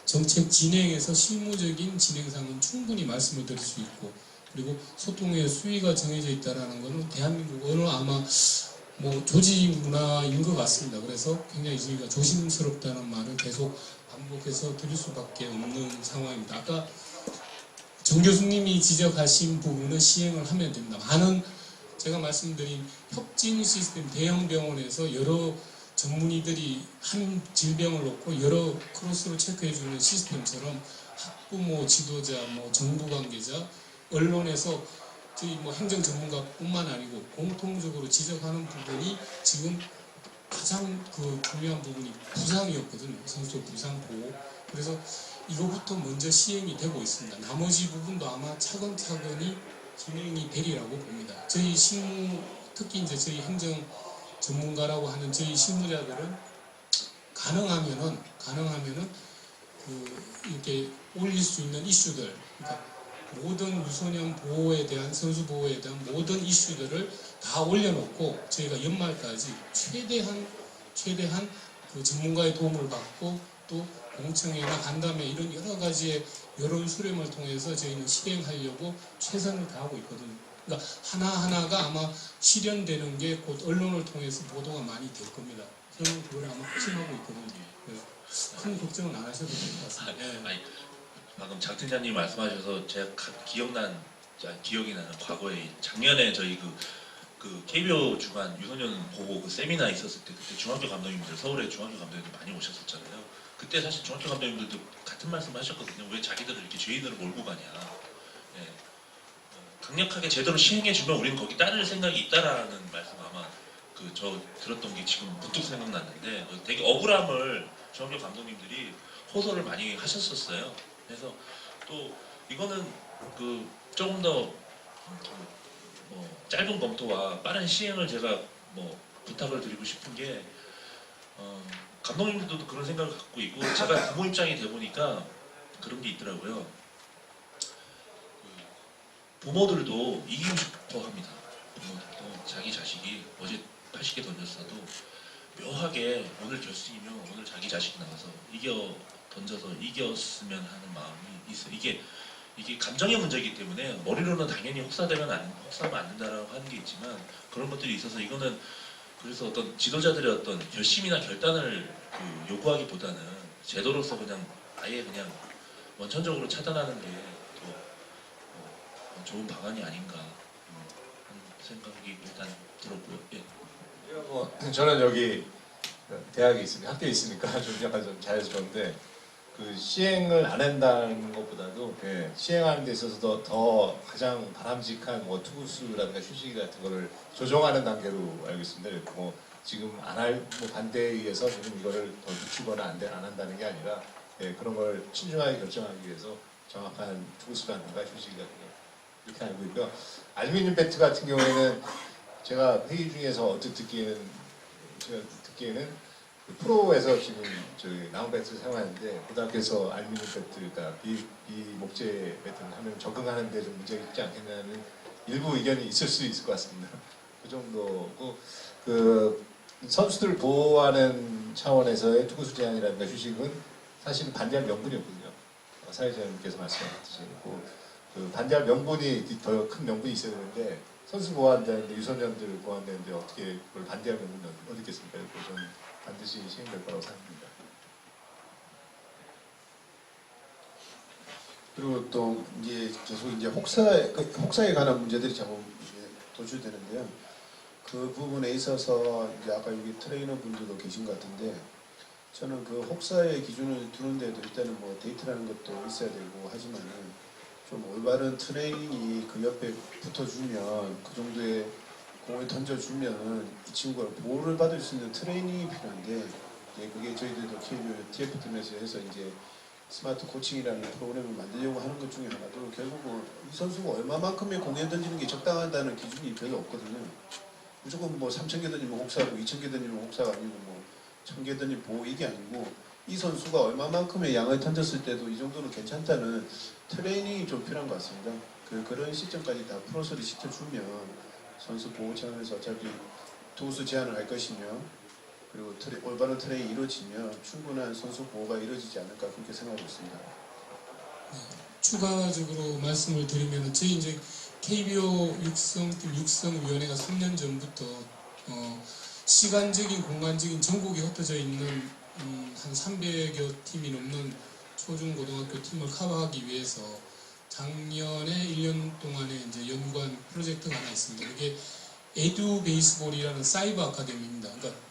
정책 진행에서 실무적인 진행상은 충분히 말씀을 드릴 수 있고 그리고 소통의 수위가 정해져 있다는 것은 대한민국어는 아마 뭐 조직 문화인 것 같습니다. 그래서 굉장히 저희가 조심스럽다는 말을 계속 반복해서 드릴 수밖에 없는 상황입니다. 아까 정 교수님이 지적하신 부분은 시행을 하면 됩니다. 많은 제가 말씀드린 협진 시스템 대형 병원에서 여러 전문의들이 한 질병을 놓고 여러 크로스로 체크해주는 시스템처럼 학부모, 지도자, 뭐 정부 관계자, 언론에서 저희 뭐 행정 전문가뿐만 아니고 공통적으로 지적하는 부분이 지금 가장 그 중요한 부분이 부상이었거든요. 선수 부상 보호. 그래서 이거부터 먼저 시행이 되고 있습니다. 나머지 부분도 아마 차근차근히 진행이 되리라고 봅니다. 저희 실무, 특히 이제 저희 행정 전문가라고 하는 저희 실무자들은 가능하면은 이렇게 올릴 수 있는 이슈들, 그러니까 모든 유소년 보호에 대한 선수 보호에 대한 모든 이슈들을 다 올려놓고 저희가 연말까지 최대한 그 전문가의 도움을 받고 또 공청회나 간담회 이런 여러 가지의 여론 수렴을 통해서 저희는 실행하려고 최선을 다하고 있거든요. 그러니까 하나하나가 아마 실현되는 게 곧 언론을 통해서 보도가 많이 될 겁니다. 저는 그걸 아마 확신하고 있거든요. 그래서 큰 걱정은 안 하셔도 될 것 같습니다. 예. 아니, 방금 장 팀장님 말씀하셔서 제가 기억이 나는 과거에 작년에 저희 그 KBO 주간 유소년 보호 그 세미나 있었을 때 그때 중학교 감독님들 서울에 중학교 감독님들 많이 오셨었잖아요. 그때 사실 중학교 감독님들도 같은 말씀 하셨거든요. 왜 자기들을 이렇게 죄인으로 몰고 가냐. 예. 강력하게 제대로 시행해주면 우리는 거기 따를 생각이 있다라는 말씀 아마 저 들었던 게 지금 문득 생각났는데 되게 억울함을 중학교 감독님들이 호소를 많이 하셨었어요. 그래서 또 이거는 조금 더 짧은 검토와 빠른 시행을 제가 부탁을 드리고 싶은 게 감독님들도 그런 생각을 갖고 있고 제가 부모 입장이 돼 보니까 그런 게 있더라고요. 부모들도 이기고 싶어 합니다. 부모들도 자기 자식이 어제 80개 던졌어도 묘하게 오늘 결승이면 오늘 자기 자식이 나와서 던져서 이겼으면 하는 마음이 있어요. 이게 감정의 문제이기 때문에 머리로는 당연히 혹사하면 안 된다라고 하는 게 있지만 그런 것들이 있어서 이거는 그래서 어떤 지도자들의 어떤 결심이나 결단을 요구하기보다는 제도로서 그냥 아예 그냥 원천적으로 차단하는 게 더 좋은 방안이 아닌가 하는 생각이 일단 들었고요. 예. 저는 여기 대학에 있으니까 학교에 있으니까 좀 약간 좀 자연스러운데 시행을 안 한다는 것보다도 시행하는 데 있어서 더 가장 바람직한 투구수라든가 휴식 같은 거를 조정하는 단계로 알고 있습니다. 지금 안 할 반대에 의해서 지금 이거를 더 늦추거나 안 한다는 게 아니라 그런 걸 신중하게 결정하기 위해서 정확한 투구수라든가 휴식 같은 거 이렇게 알고 있고요. 알루미늄 배트 같은 경우에는 제가 회의 중에서 어떻게 듣기에는 프로에서 지금 저희 나무 배트를 사용하는데 고등학교에서 알루미늄 배트, 그러니까 비목재 배트를 하면 적응하는 데 좀 문제가 있지 않겠냐는 일부 의견이 있을 수 있을 것 같습니다. 그 정도고 선수들을 보호하는 차원에서의 투구수 제한이라든가 휴식은 사실 반대할 명분이 없거든요. 사회자님께서 말씀하셨듯이 반대할 명분이 더 큰 명분이 있어야 되는데 선수 보호한다는데 유소년들을 보호한다는데 어떻게 그걸 반대할 명분이 어디 있겠습니까? 저는 반드시 시행될 거라고 생각합니다. 그리고 또 이제 계속 이제 혹사에 관한 문제들이 자꾸 도출되는데요. 그 부분에 있어서 이제 아까 여기 트레이너 분들도 계신 것 같은데 저는 혹사의 기준을 두는데도 일단은 데이트라는 것도 있어야 되고 하지만은 좀 올바른 트레이닝이 그 옆에 붙어주면 그 정도의 공을 던져주면 이 친구가 보호를 받을 수 있는 트레이닝이 필요한데 그게 저희들도 KBO TF 팀에서 해서 이제 스마트 코칭이라는 프로그램을 만들려고 하는 것 중에 하나도 결국은 이 선수가 얼마만큼의 공에 던지는 게 적당하다는 기준이 별로 없거든요. 무조건 3,000개 던지면 혹사하고 2,000개 던지면 혹사가 아니고 1,000개 던지면 보호 이게 아니고 이 선수가 얼마만큼의 양을 던졌을 때도 이 정도는 괜찮다는 트레이닝이 좀 필요한 것 같습니다. 그런 시점까지 다 프로서리 시켜주면 선수 보호 차원에서 어차피 투수 제한을 할 것이며 그리고 올바른 트레이닝이 이루어지면 충분한 선수 보호가 이루어지지 않을까 그렇게 생각하고 있습니다. 추가적으로 말씀을 드리면 저희 이제 KBO 육성위원회가 3년 전부터 시간적인 공간적인 전국에 흩어져 있는 한 300여 팀이 넘는 초중고등학교 팀을 커버하기 위해서 작년에 1년 동안에 이제 연구한 프로젝트가 하나 있습니다. 이게 에듀 베이스볼이라는 사이버 아카데미입니다. 그러니까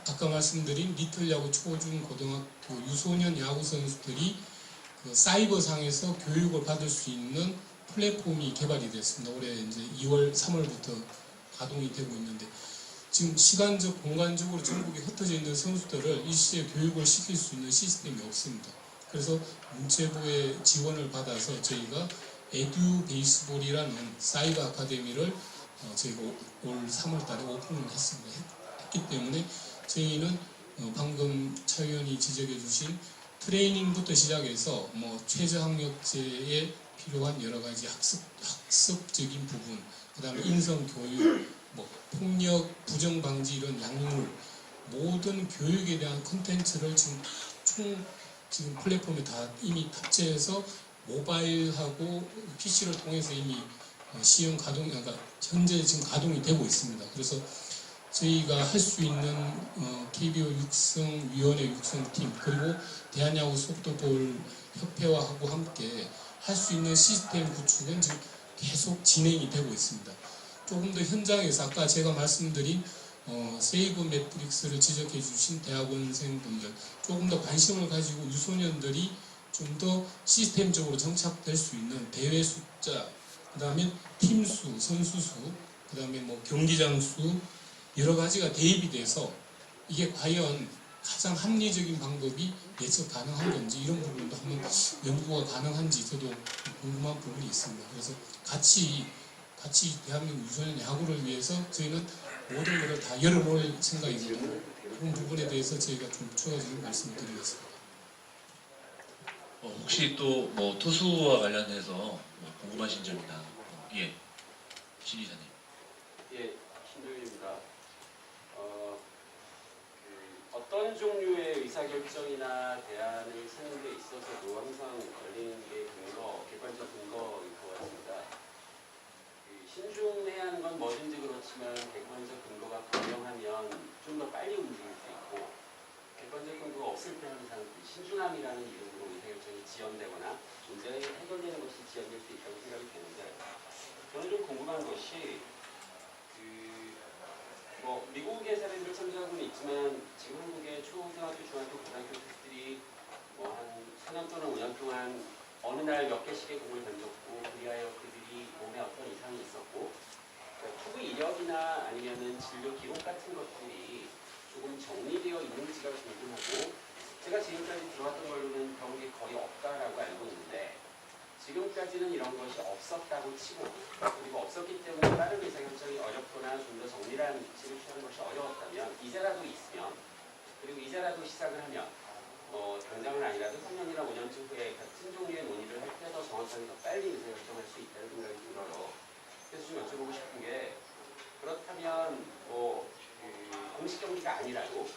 아까 말씀드린 리틀 야구 초중 고등학교 유소년 야구 선수들이 사이버 상에서 교육을 받을 수 있는 플랫폼이 개발이 됐습니다. 올해 이제 2월, 3월부터 가동이 되고 있는데 지금 시간적, 공간적으로 전국에 흩어져 있는 선수들을 일시에 교육을 시킬 수 있는 시스템이 없습니다. 그래서 문체부의 지원을 받아서 저희가 에듀 베이스볼이라는 사이버 아카데미를 저희가 올 3월 달에 오픈을 했습니다. 했기 때문에 저희는 방금 차 의원이 지적해 주신 트레이닝부터 시작해서 최저학력제에 필요한 여러 가지 학습적인 부분, 그 다음에 인성교육, 폭력, 부정방지 이런 약물, 모든 교육에 대한 콘텐츠를 지금 플랫폼에 다 이미 탑재해서 모바일하고 PC를 통해서 이미 시험 가동, 그러니까 현재 지금 가동이 되고 있습니다. 그래서 저희가 할 수 있는 KBO 육성위원회 육성팀 그리고 대한야구 소프트볼 협회와하고 함께 할 수 있는 시스템 구축은 지금 계속 진행이 되고 있습니다. 조금 더 현장에서 아까 제가 말씀드린 세이브 매트릭스를 지적해 주신 대학원생분들 조금 더 관심을 가지고 유소년들이 좀 더 시스템적으로 정착될 수 있는 대회 숫자, 그 다음에 팀 수, 선수 수, 그 다음에 뭐 경기장 수 여러 가지가 대입이 돼서 이게 과연 가장 합리적인 방법이 예측 가능한 건지 이런 부분도 한번 연구가 가능한지 저도 궁금한 부분이 있습니다. 그래서 같이 대한민국 유소년 야구를 위해서 저희는 모든 것을 다 열어놓을 생각이거든요. 그런 부분에 대해서 저희가 좀 추가적인 말씀을 드리겠습니다. 혹시 또 뭐 투수와 관련해서 뭐 궁금하신 점이나 예, 신 이사님. 예, 신도윤입니다. 어떤 종류의 의사결정이나 대안을 찾는 데 있어서도 항상 걸리는 게 객관적 근거일 것 같습니다. 신중해야 하는 건 뭐든지 그렇지만 객관적 근거가 분명하면 좀 더 빨리 움직일 수 있고 객관적 근거가 없을 때 항상 신중함이라는 이름으로 의사결정이 지연되거나 문제가 해결되는 것이 지연될 수 있다고 생각이 되는데 저는 좀 궁금한 것이 뭐 미국의 사례를 참조하고는 있지만 지금 한국의 초등학교, 중학교, 고등학교 투수들이 뭐 한 4년 또는 5년 동안 어느 날 몇 개씩의 공을 던졌고 그리하여 그들이 몸에 어떤 이상이 있었고 그러니까 투구 이력이나 아니면은 진료 기록 같은 것들이 조금 정리되어 있는지가 궁금하고 제가 지금까지 들어왔던 걸로는 그런 게 거의 없다라고 알고 있는데 지금까지는 이런 것이 없었다고 치고 그리고 없었기 때문에 빠른 의사결정이 어렵거나 좀 더 정밀한 조치를 취하는 것이 어려웠다면 이제라도 있으면 그리고 이제라도 시작을 하면 당장은 아니라도 3년이나 5년쯤 후에 같은 종류의 논의를 할 때 더 정확하게 더 빨리 의사결정할 수 있다는 생각이 들어요. 그래서 좀 여쭤보고 싶은 게 그렇다면 공식 경기가 아니라도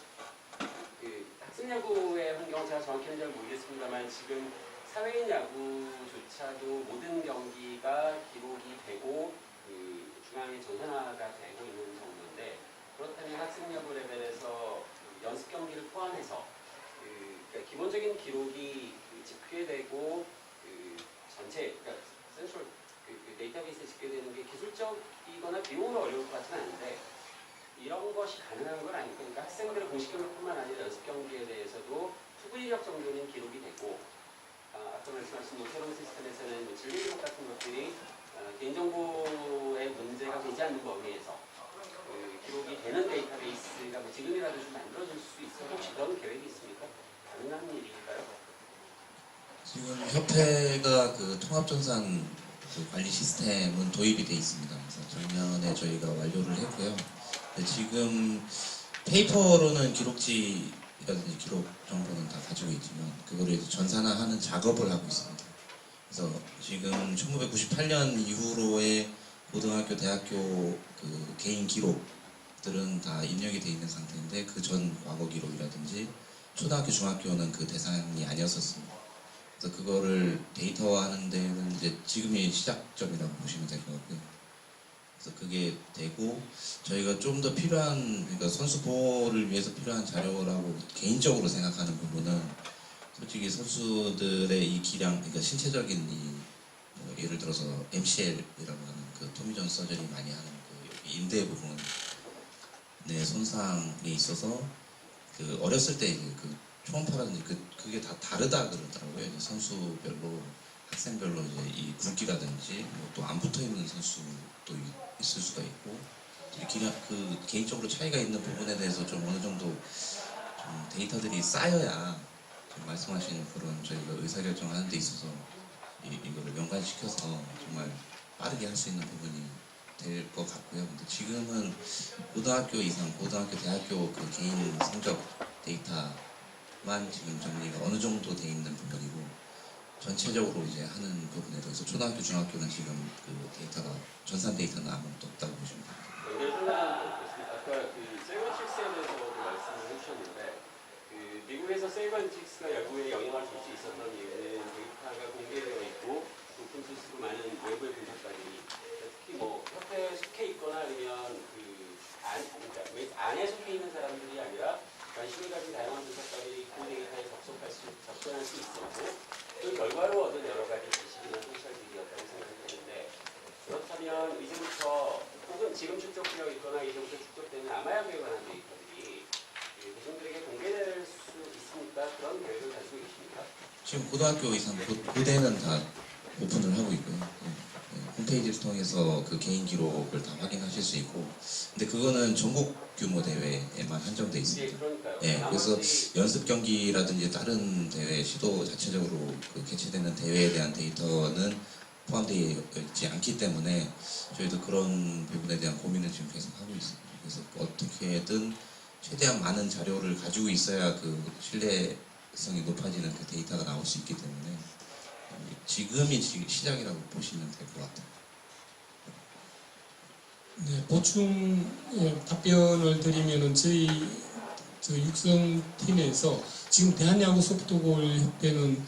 학생 야구의 환경은 제가 정확히는 잘 모르겠습니다만 지금 사회인 야구조차도 모든 경기가 기록이 되고 중앙에 전산화가 되고 있는 정도인데 그렇다면 학생 야구 레벨에서 연습 경기를 포함해서 그러니까 기본적인 기록이 집계되고 전체 그러니까 센트럴 데이터베이스에 집계되는 게 기술적이거나 비용으로 어려울 것 같지는 않은데 이런 것이 가능한 건 아니니까 그러니까 학생들의 공식 경기뿐만 아니라 연습 경기에 대해서도 투구 이력 정도는 기록이 되고 아까 말씀하신 새로운 시스템에서는 진료 기록 같은 것들이 개인정보의 문제가 되지 않는 범위에서 기록이 되는 데이터베이스가 지금이라도 좀 만들어질 수 있어요. 혹시 그런 계획이 있습니까? 가능한 일일까요? 지금 협회가 그 통합전산 관리 시스템은 도입이 돼 있습니다. 그래서 작년에 저희가 완료를 했고요. 지금 페이퍼로는 기록지라든지 기록 정보는 다 가지고 있지만 그거를 이제 전산화하는 작업을 하고 있습니다. 그래서 지금 1998년 이후로의 고등학교, 대학교 그 개인 기록들은 다 입력이 돼 있는 상태인데 그 전 과거 기록이라든지 초등학교, 중학교는 그 대상이 아니었었습니다. 그래서 그거를 데이터화하는 데는 이제 지금이 시작점이라고 보시면 될 것 같고요. 그래서 그게 되고 저희가 좀 더 필요한 그러니까 선수 보호를 위해서 필요한 자료라고 개인적으로 생각하는 부분은 솔직히 선수들의 이 기량 그러니까 신체적인 뭐 예를 들어서 MCL이라고 하는 그 토미존 서저리 많이 하는 그 인대 부분의 손상에 있어서 그 어렸을 때 그 초음파라든지 그게 다 다르다 그러더라고요. 이제 선수별로 학생별로 이제 이 굵기라든지 뭐 또 안 붙어 있는 선수도 있을 수가 있고 그 개인적으로 차이가 있는 부분에 대해서 좀 어느 정도 좀 데이터들이 쌓여야 좀 말씀하신 그런 저희가 의사결정하는 데 있어서 이거를 연관시켜서 정말 빠르게 할 수 있는 부분이 될 것 같고요. 근데 지금은 고등학교 이상, 고등학교, 대학교 그 개인 성적 데이터만 지금 정리가 어느 정도 돼 있는 부분이고 전체적으로 이제 하는 부분에 대해서 초등학교, 중학교는 지금 그 데이터가 전산 데이터는 아무것도 없다고 보시면 됩니다. 아까 그 세이번칙스에 대해서도 말씀을 해주셨는데 미국에서 세이번칙스가 야구에 영향을 줄 수 있었던 이유는 데이터가 공개되어 있고 높은 수수도 많은 외부의 분석가들이 안에 속해 있는 사람들이 아니라 관심을 가진 다양한 분석가들이 그 데이터에 접근할 수 있었고 그 결과로 얻은 여러 가지 지식이나 소셜미디어였다고 생각이 되는데 그렇다면 이제부터 혹은 지금 축적되어 있거나 이제부터 축적되는 아마야교에 관한 데이터들이 대중들에게 공개될 수 있습니까? 그런 계획을 가지고 계십니까? 지금 고등학교 이상 고대는 다 오픈을 하고 있고요. 홈페이지를 통해서 그 개인 기록을 다 확인하실 수 있고, 근데 그거는 전국 규모 대회에만 한정돼 예, 있습니다. 그러니까요. 예, 그래서 나머지 연습 경기라든지 다른 대회, 시도 자체적으로 그 개최되는 대회에 대한 데이터는 포함되어 있지 않기 때문에 저희도 그런 부분에 대한 고민을 지금 계속 하고 있습니다. 그래서 어떻게든 최대한 많은 자료를 가지고 있어야 그 신뢰성이 높아지는 그 데이터가 나올 수 있기 때문에 지금이 시작이라고 보시면 될 것 같아요. 네, 보충 답변을 드리면은 저희 육성팀에서 지금 대한야구 소프트볼 협회는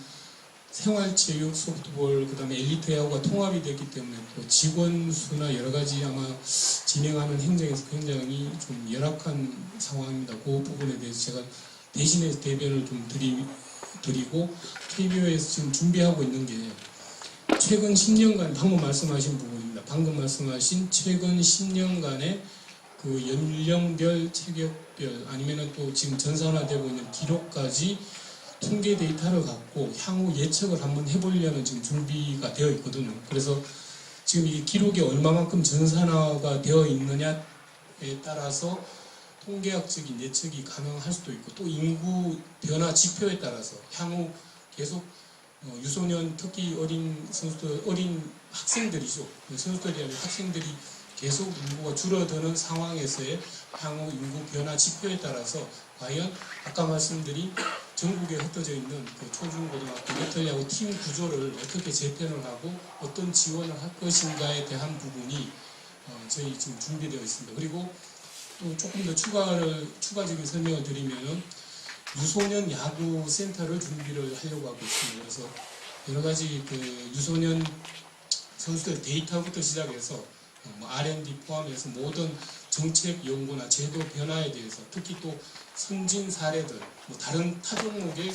생활체육 소프트볼 그다음에 엘리트 야구가 통합이 됐기 때문에 또 직원 수나 여러 가지 아마 진행하는 행정에서 굉장히 좀 열악한 상황입니다. 그 부분에 대해서 제가 대신해서 대변을 좀 드리고 KBO에서 지금 준비하고 있는 게 최근 10년간 방금 말씀하신 부분입니다. 방금 말씀하신 최근 10년간의 그 연령별, 체격별 아니면은 또 지금 전산화되고 있는 기록까지 통계 데이터를 갖고 향후 예측을 한번 해보려는 지금 준비가 되어 있거든요. 그래서 지금 이 기록이 얼마만큼 전산화가 되어 있느냐에 따라서 통계학적인 예측이 가능할 수도 있고 또 인구 변화 지표에 따라서 향후 계속 유소년 특히 어린 선수들, 어린 학생들이죠. 선수들이 아니라 학생들이 계속 인구가 줄어드는 상황에서의 향후 인구 변화 지표에 따라서 과연 아까 말씀드린 전국에 흩어져 있는 그 초중고등학교 배틀야구 팀 구조를 어떻게 재편을 하고 어떤 지원을 할 것인가에 대한 부분이 저희 지금 준비되어 있습니다. 그리고 또 조금 더 추가적인 설명을 드리면은 유소년 야구 센터를 준비를 하려고 하고 있습니다. 그래서 여러 가지 그 유소년 선수들 데이터부터 시작해서 R&D 포함해서 모든 정책 연구나 제도 변화에 대해서 특히 또 선진 사례들, 다른 타 종목의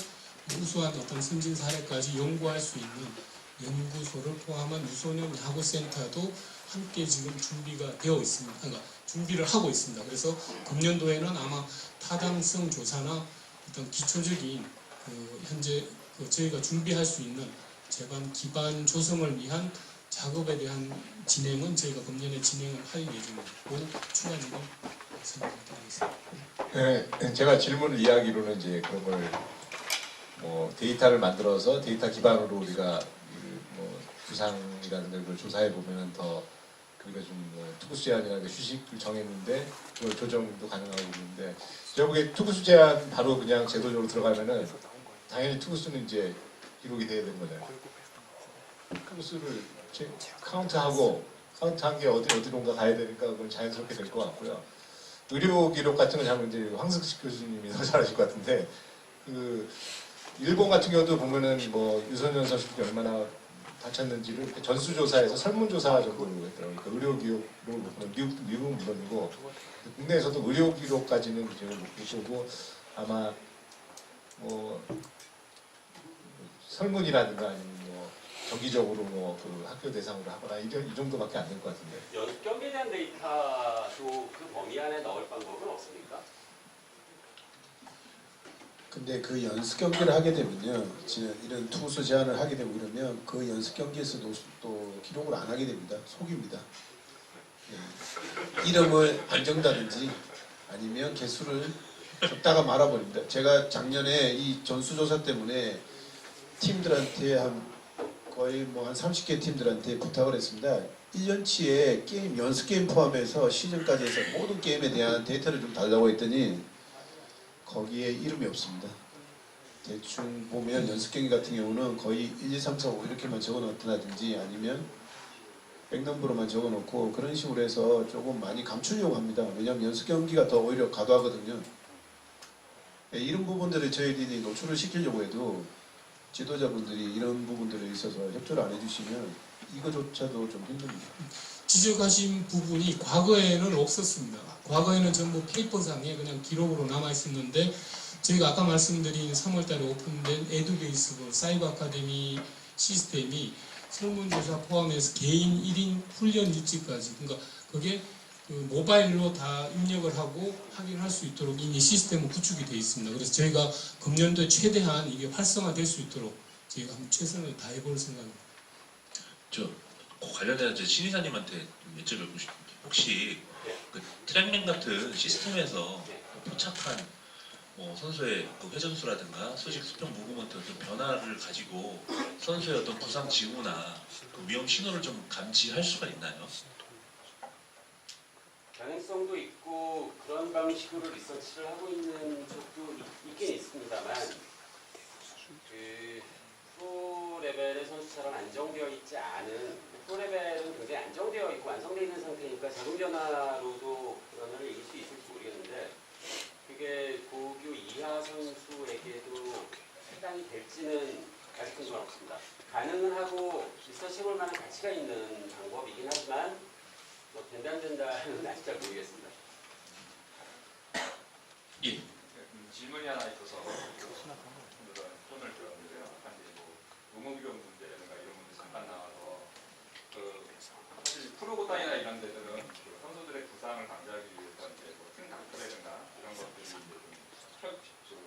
우수한 어떤 선진 사례까지 연구할 수 있는 연구소를 포함한 유소년 야구센터도 함께 지금 준비가 되어 있습니다. 그러니까 준비를 하고 있습니다. 그래서 금년도에는 아마 타당성 조사나 어떤 기초적인 현재 저희가 준비할 수 있는 제반 기반 조성을 위한 작업에 대한 진행은 저희가 금년에 진행을 할 예정이고 추가적인 말씀을 드리겠습니다. 네, 제가 질문을 이야기로는 이제 그런 걸 데이터를 만들어서 데이터 기반으로 우리가 부상이라든가 이걸 조사해 보면은 더 그러니까 좀 투구수 제한이나 휴식을 정했는데 그걸 조정도 가능하고 있는데 제가 보기에 투구수 제한 바로 그냥 제도적으로 들어가면은 당연히 투구수는 이제 기록이 돼야 되는 거잖아요. 투구수를 카운트한 게 어디론가 가야 되니까 그건 자연스럽게 될 것 같고요. 의료 기록 같은 건 잘 이제 황승식 교수님이 더 잘하실 것 같은데 그 일본 같은 경우도 보면은 유소년 선수들이 얼마나 다쳤는지를 이렇게 전수조사에서 설문조사 정도로 했더라고요. 그러니까 의료 기록으로 미국은 물론이고 국내에서도 의료 기록까지는 이제 못 보고 아마 설문이라든가 아니면 정기적으로 그 학교 대상으로 하거나 이 정도밖에 안 될 것 같은데. 연습 경기에 대한 데이터도 그 범위 안에 넣을 방법은 없습니까? 근데 그 연습 경기를 하게 되면요, 이런 투수 제한을 하게 되고 이러면 그 연습 경기에서도 또 기록을 안 하게 됩니다. 속입니다. 예. 이름을 안 적다든지 아니면 개수를 적다가 말아버립니다. 제가 작년에 이 전수조사 때문에 팀들한테 거의 한 30개 팀들한테 부탁을 했습니다. 1년치에 게임, 연습 게임 포함해서 시즌까지 해서 모든 게임에 대한 데이터를 좀 달라고 했더니 거기에 이름이 없습니다. 대충 보면 연습 경기 같은 경우는 거의 1, 2, 3, 4, 5 이렇게만 적어놓든지 아니면 백넘버로만 적어놓고 그런 식으로 해서 조금 많이 감추려고 합니다. 왜냐하면 연습 경기가 더 오히려 과도하거든요. 이런 부분들을 저희들이 노출을 시키려고 해도 지도자분들이 이런 부분들에 있어서 협조를 안 해주시면 이거조차도 좀 힘듭니다. 지적하신 부분이 과거에는 없었습니다. 과거에는 전부 페이퍼상에 그냥 기록으로 남아 있었는데 저희가 아까 말씀드린 3월달에 오픈된 에듀베이스 사이버 아카데미 시스템이 설문조사 포함해서 개인 1인 훈련 일지까지, 그러니까 그게 그 모바일로 다 입력을 하고 확인할 수 있도록 이미 시스템은 구축이 되어 있습니다. 그래서 저희가 금년도에 최대한 이게 활성화될 수 있도록 저희가 한번 최선을 다해볼 생각입니다. 그 관련해서 신이사님한테 좀 여쭤보고 싶은데 혹시 그 트랙맨 같은 시스템에서 포착한 뭐 선수의 그 회전수라든가 수직 수평 무브먼트 어떤 변화를 가지고 선수의 어떤 부상 징후나 그 위험 신호를 좀 감지할 수가 있나요? 가능성도 있고 그런 방식으로 리서치를 하고 있는 쪽도 있긴 있습니다만 그 프로 레벨의 선수처럼 안정되어 있지 않은, 프로 레벨은 굉장히 안정되어 있고 완성되어 있는 상태니까 작은 변화로도 변화를 이길 수 있을지 모르겠는데 그게 고교 이하 선수에게도 해당이 될지는 아직 근거는 없습니다. 가능은 하고 리서치해볼 만한 가치가 있는 방법이긴 하지만 뭐 된다 안 된다는 아직 잘 모르겠습니다. 예. 질문이 하나 있어서 오늘은 손을 들었는데요. 아까 이제 뭐 의무비용 문제라든가 이런 문제 잠깐 나와서 그 사실 프로고단이나 이런 데들은 그 선수들의 부상을 방지하기 위해서 이제 뭐 팀닥터라든가 이런 것들이 이제 좀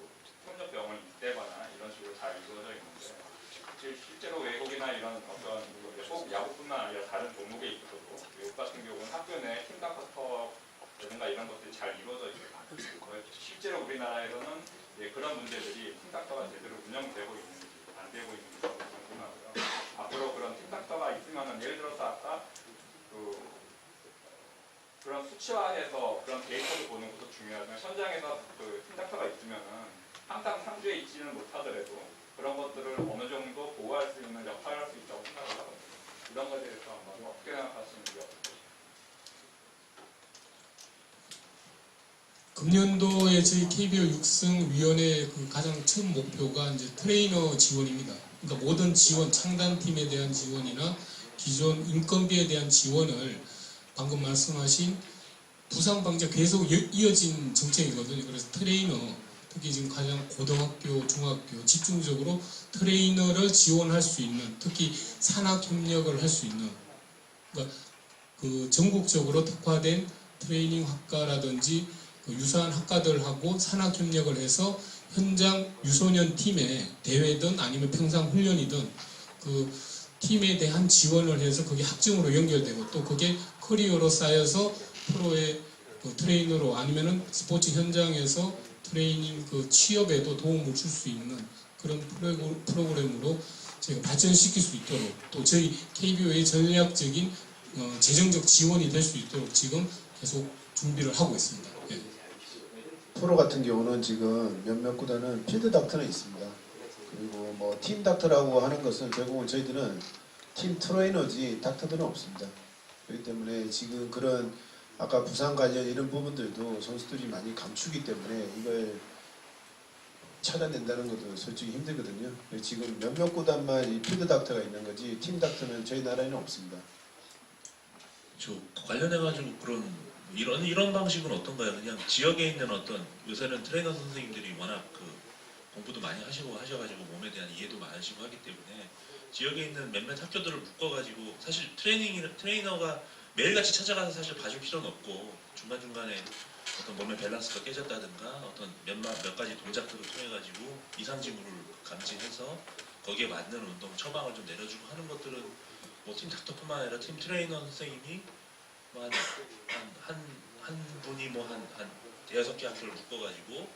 협력병을 잇대거나 이런 식으로 잘 이루어져 있는데 실제로 외국이나 이런 어떤 꼭 야구뿐만 아니라 다른 종목에 있어도 외국 같은 경우는 학교 내 팀닥터라든가 이런 것들이 잘 이루어져 있어요. 실제로 우리나라에서는 그런 문제들이 팀닥터가 제대로 운영되고 있는지 안 되고 있는지 궁금하고요. 앞으로 그런 팀닥터가 있으면 예를 들어서 아까 그런 수치화해서 그런 데이터를 보는 것도 중요하지만 현장에서 그 팀닥터가 있으면은 항상 상주에 있지는 못하더라도 그런 것들을 어느 정도 보호할 수 있는 역할을 할 수 있다고 생각을 하거든요. 이런 것에 대해서 한번 어떻게 생각하시는지 어떠세요? 금년도에 저희 KBO 육성위원회 그 가장 첫 목표가 이제 트레이너 지원입니다. 그러니까 모든 지원, 창단팀에 대한 지원이나 기존 인건비에 대한 지원을 방금 말씀하신 부상 방지가 계속 이어진 정책이거든요. 그래서 트레이너, 특히 지금 가장 고등학교, 중학교 집중적으로 트레이너를 지원할 수 있는, 특히 산학 협력을 할 수 있는, 그러니까 그 전국적으로 특화된 트레이닝 학과라든지 그 유사한 학과들하고 산학 협력을 해서 현장 유소년 팀의 대회든 아니면 평상 훈련이든 그 팀에 대한 지원을 해서 그게 학점으로 연결되고 또 그게 커리어로 쌓여서 프로의 그 트레이너로 아니면은 스포츠 현장에서 트레이닝 그 취업에도 도움을 줄 수 있는 그런 프로그램으로 저희가 발전시킬 수 있도록 또 저희 KBO의 전략적인 재정적 지원이 될 수 있도록 지금 계속 준비를 하고 있습니다. 예. 프로 같은 경우는 지금 몇몇 구단은 필드 닥터는 있습니다. 그리고 뭐 팀 닥터라고 하는 것은 결국은 저희들은 팀 트레이너지 닥터들은 없습니다. 그렇기 때문에 지금 그런 아까 부상 관련 이런 부분들도 선수들이 많이 감추기 때문에 이걸 찾아낸다는 것도 솔직히 힘들거든요. 지금 몇몇 구단만 이 필드 닥터가 있는 거지 팀 닥터는 저희 나라에는 없습니다. 저 관련해가지고 그런 이런 방식은 어떤가요? 그냥 지역에 있는 어떤 요새는 트레이너 선생님들이 워낙 그 공부도 많이 하셔가지고 몸에 대한 이해도 많으시고 하기 때문에 지역에 있는 몇몇 학교들을 묶어가지고 사실 트레이너가 매일같이 찾아가서 사실 봐줄 필요는 없고 중간중간에 어떤 몸의 밸런스가 깨졌다든가 어떤 몇 가지 동작들을 통해가지고 이상 징후를 감지해서 거기에 맞는 운동 처방을 좀 내려주고 하는 것들은 뭐 팀 닥터뿐만 아니라 팀 트레이너 선생님이 뭐 한 분이 뭐 한 대여섯 개 학교를 묶어가지고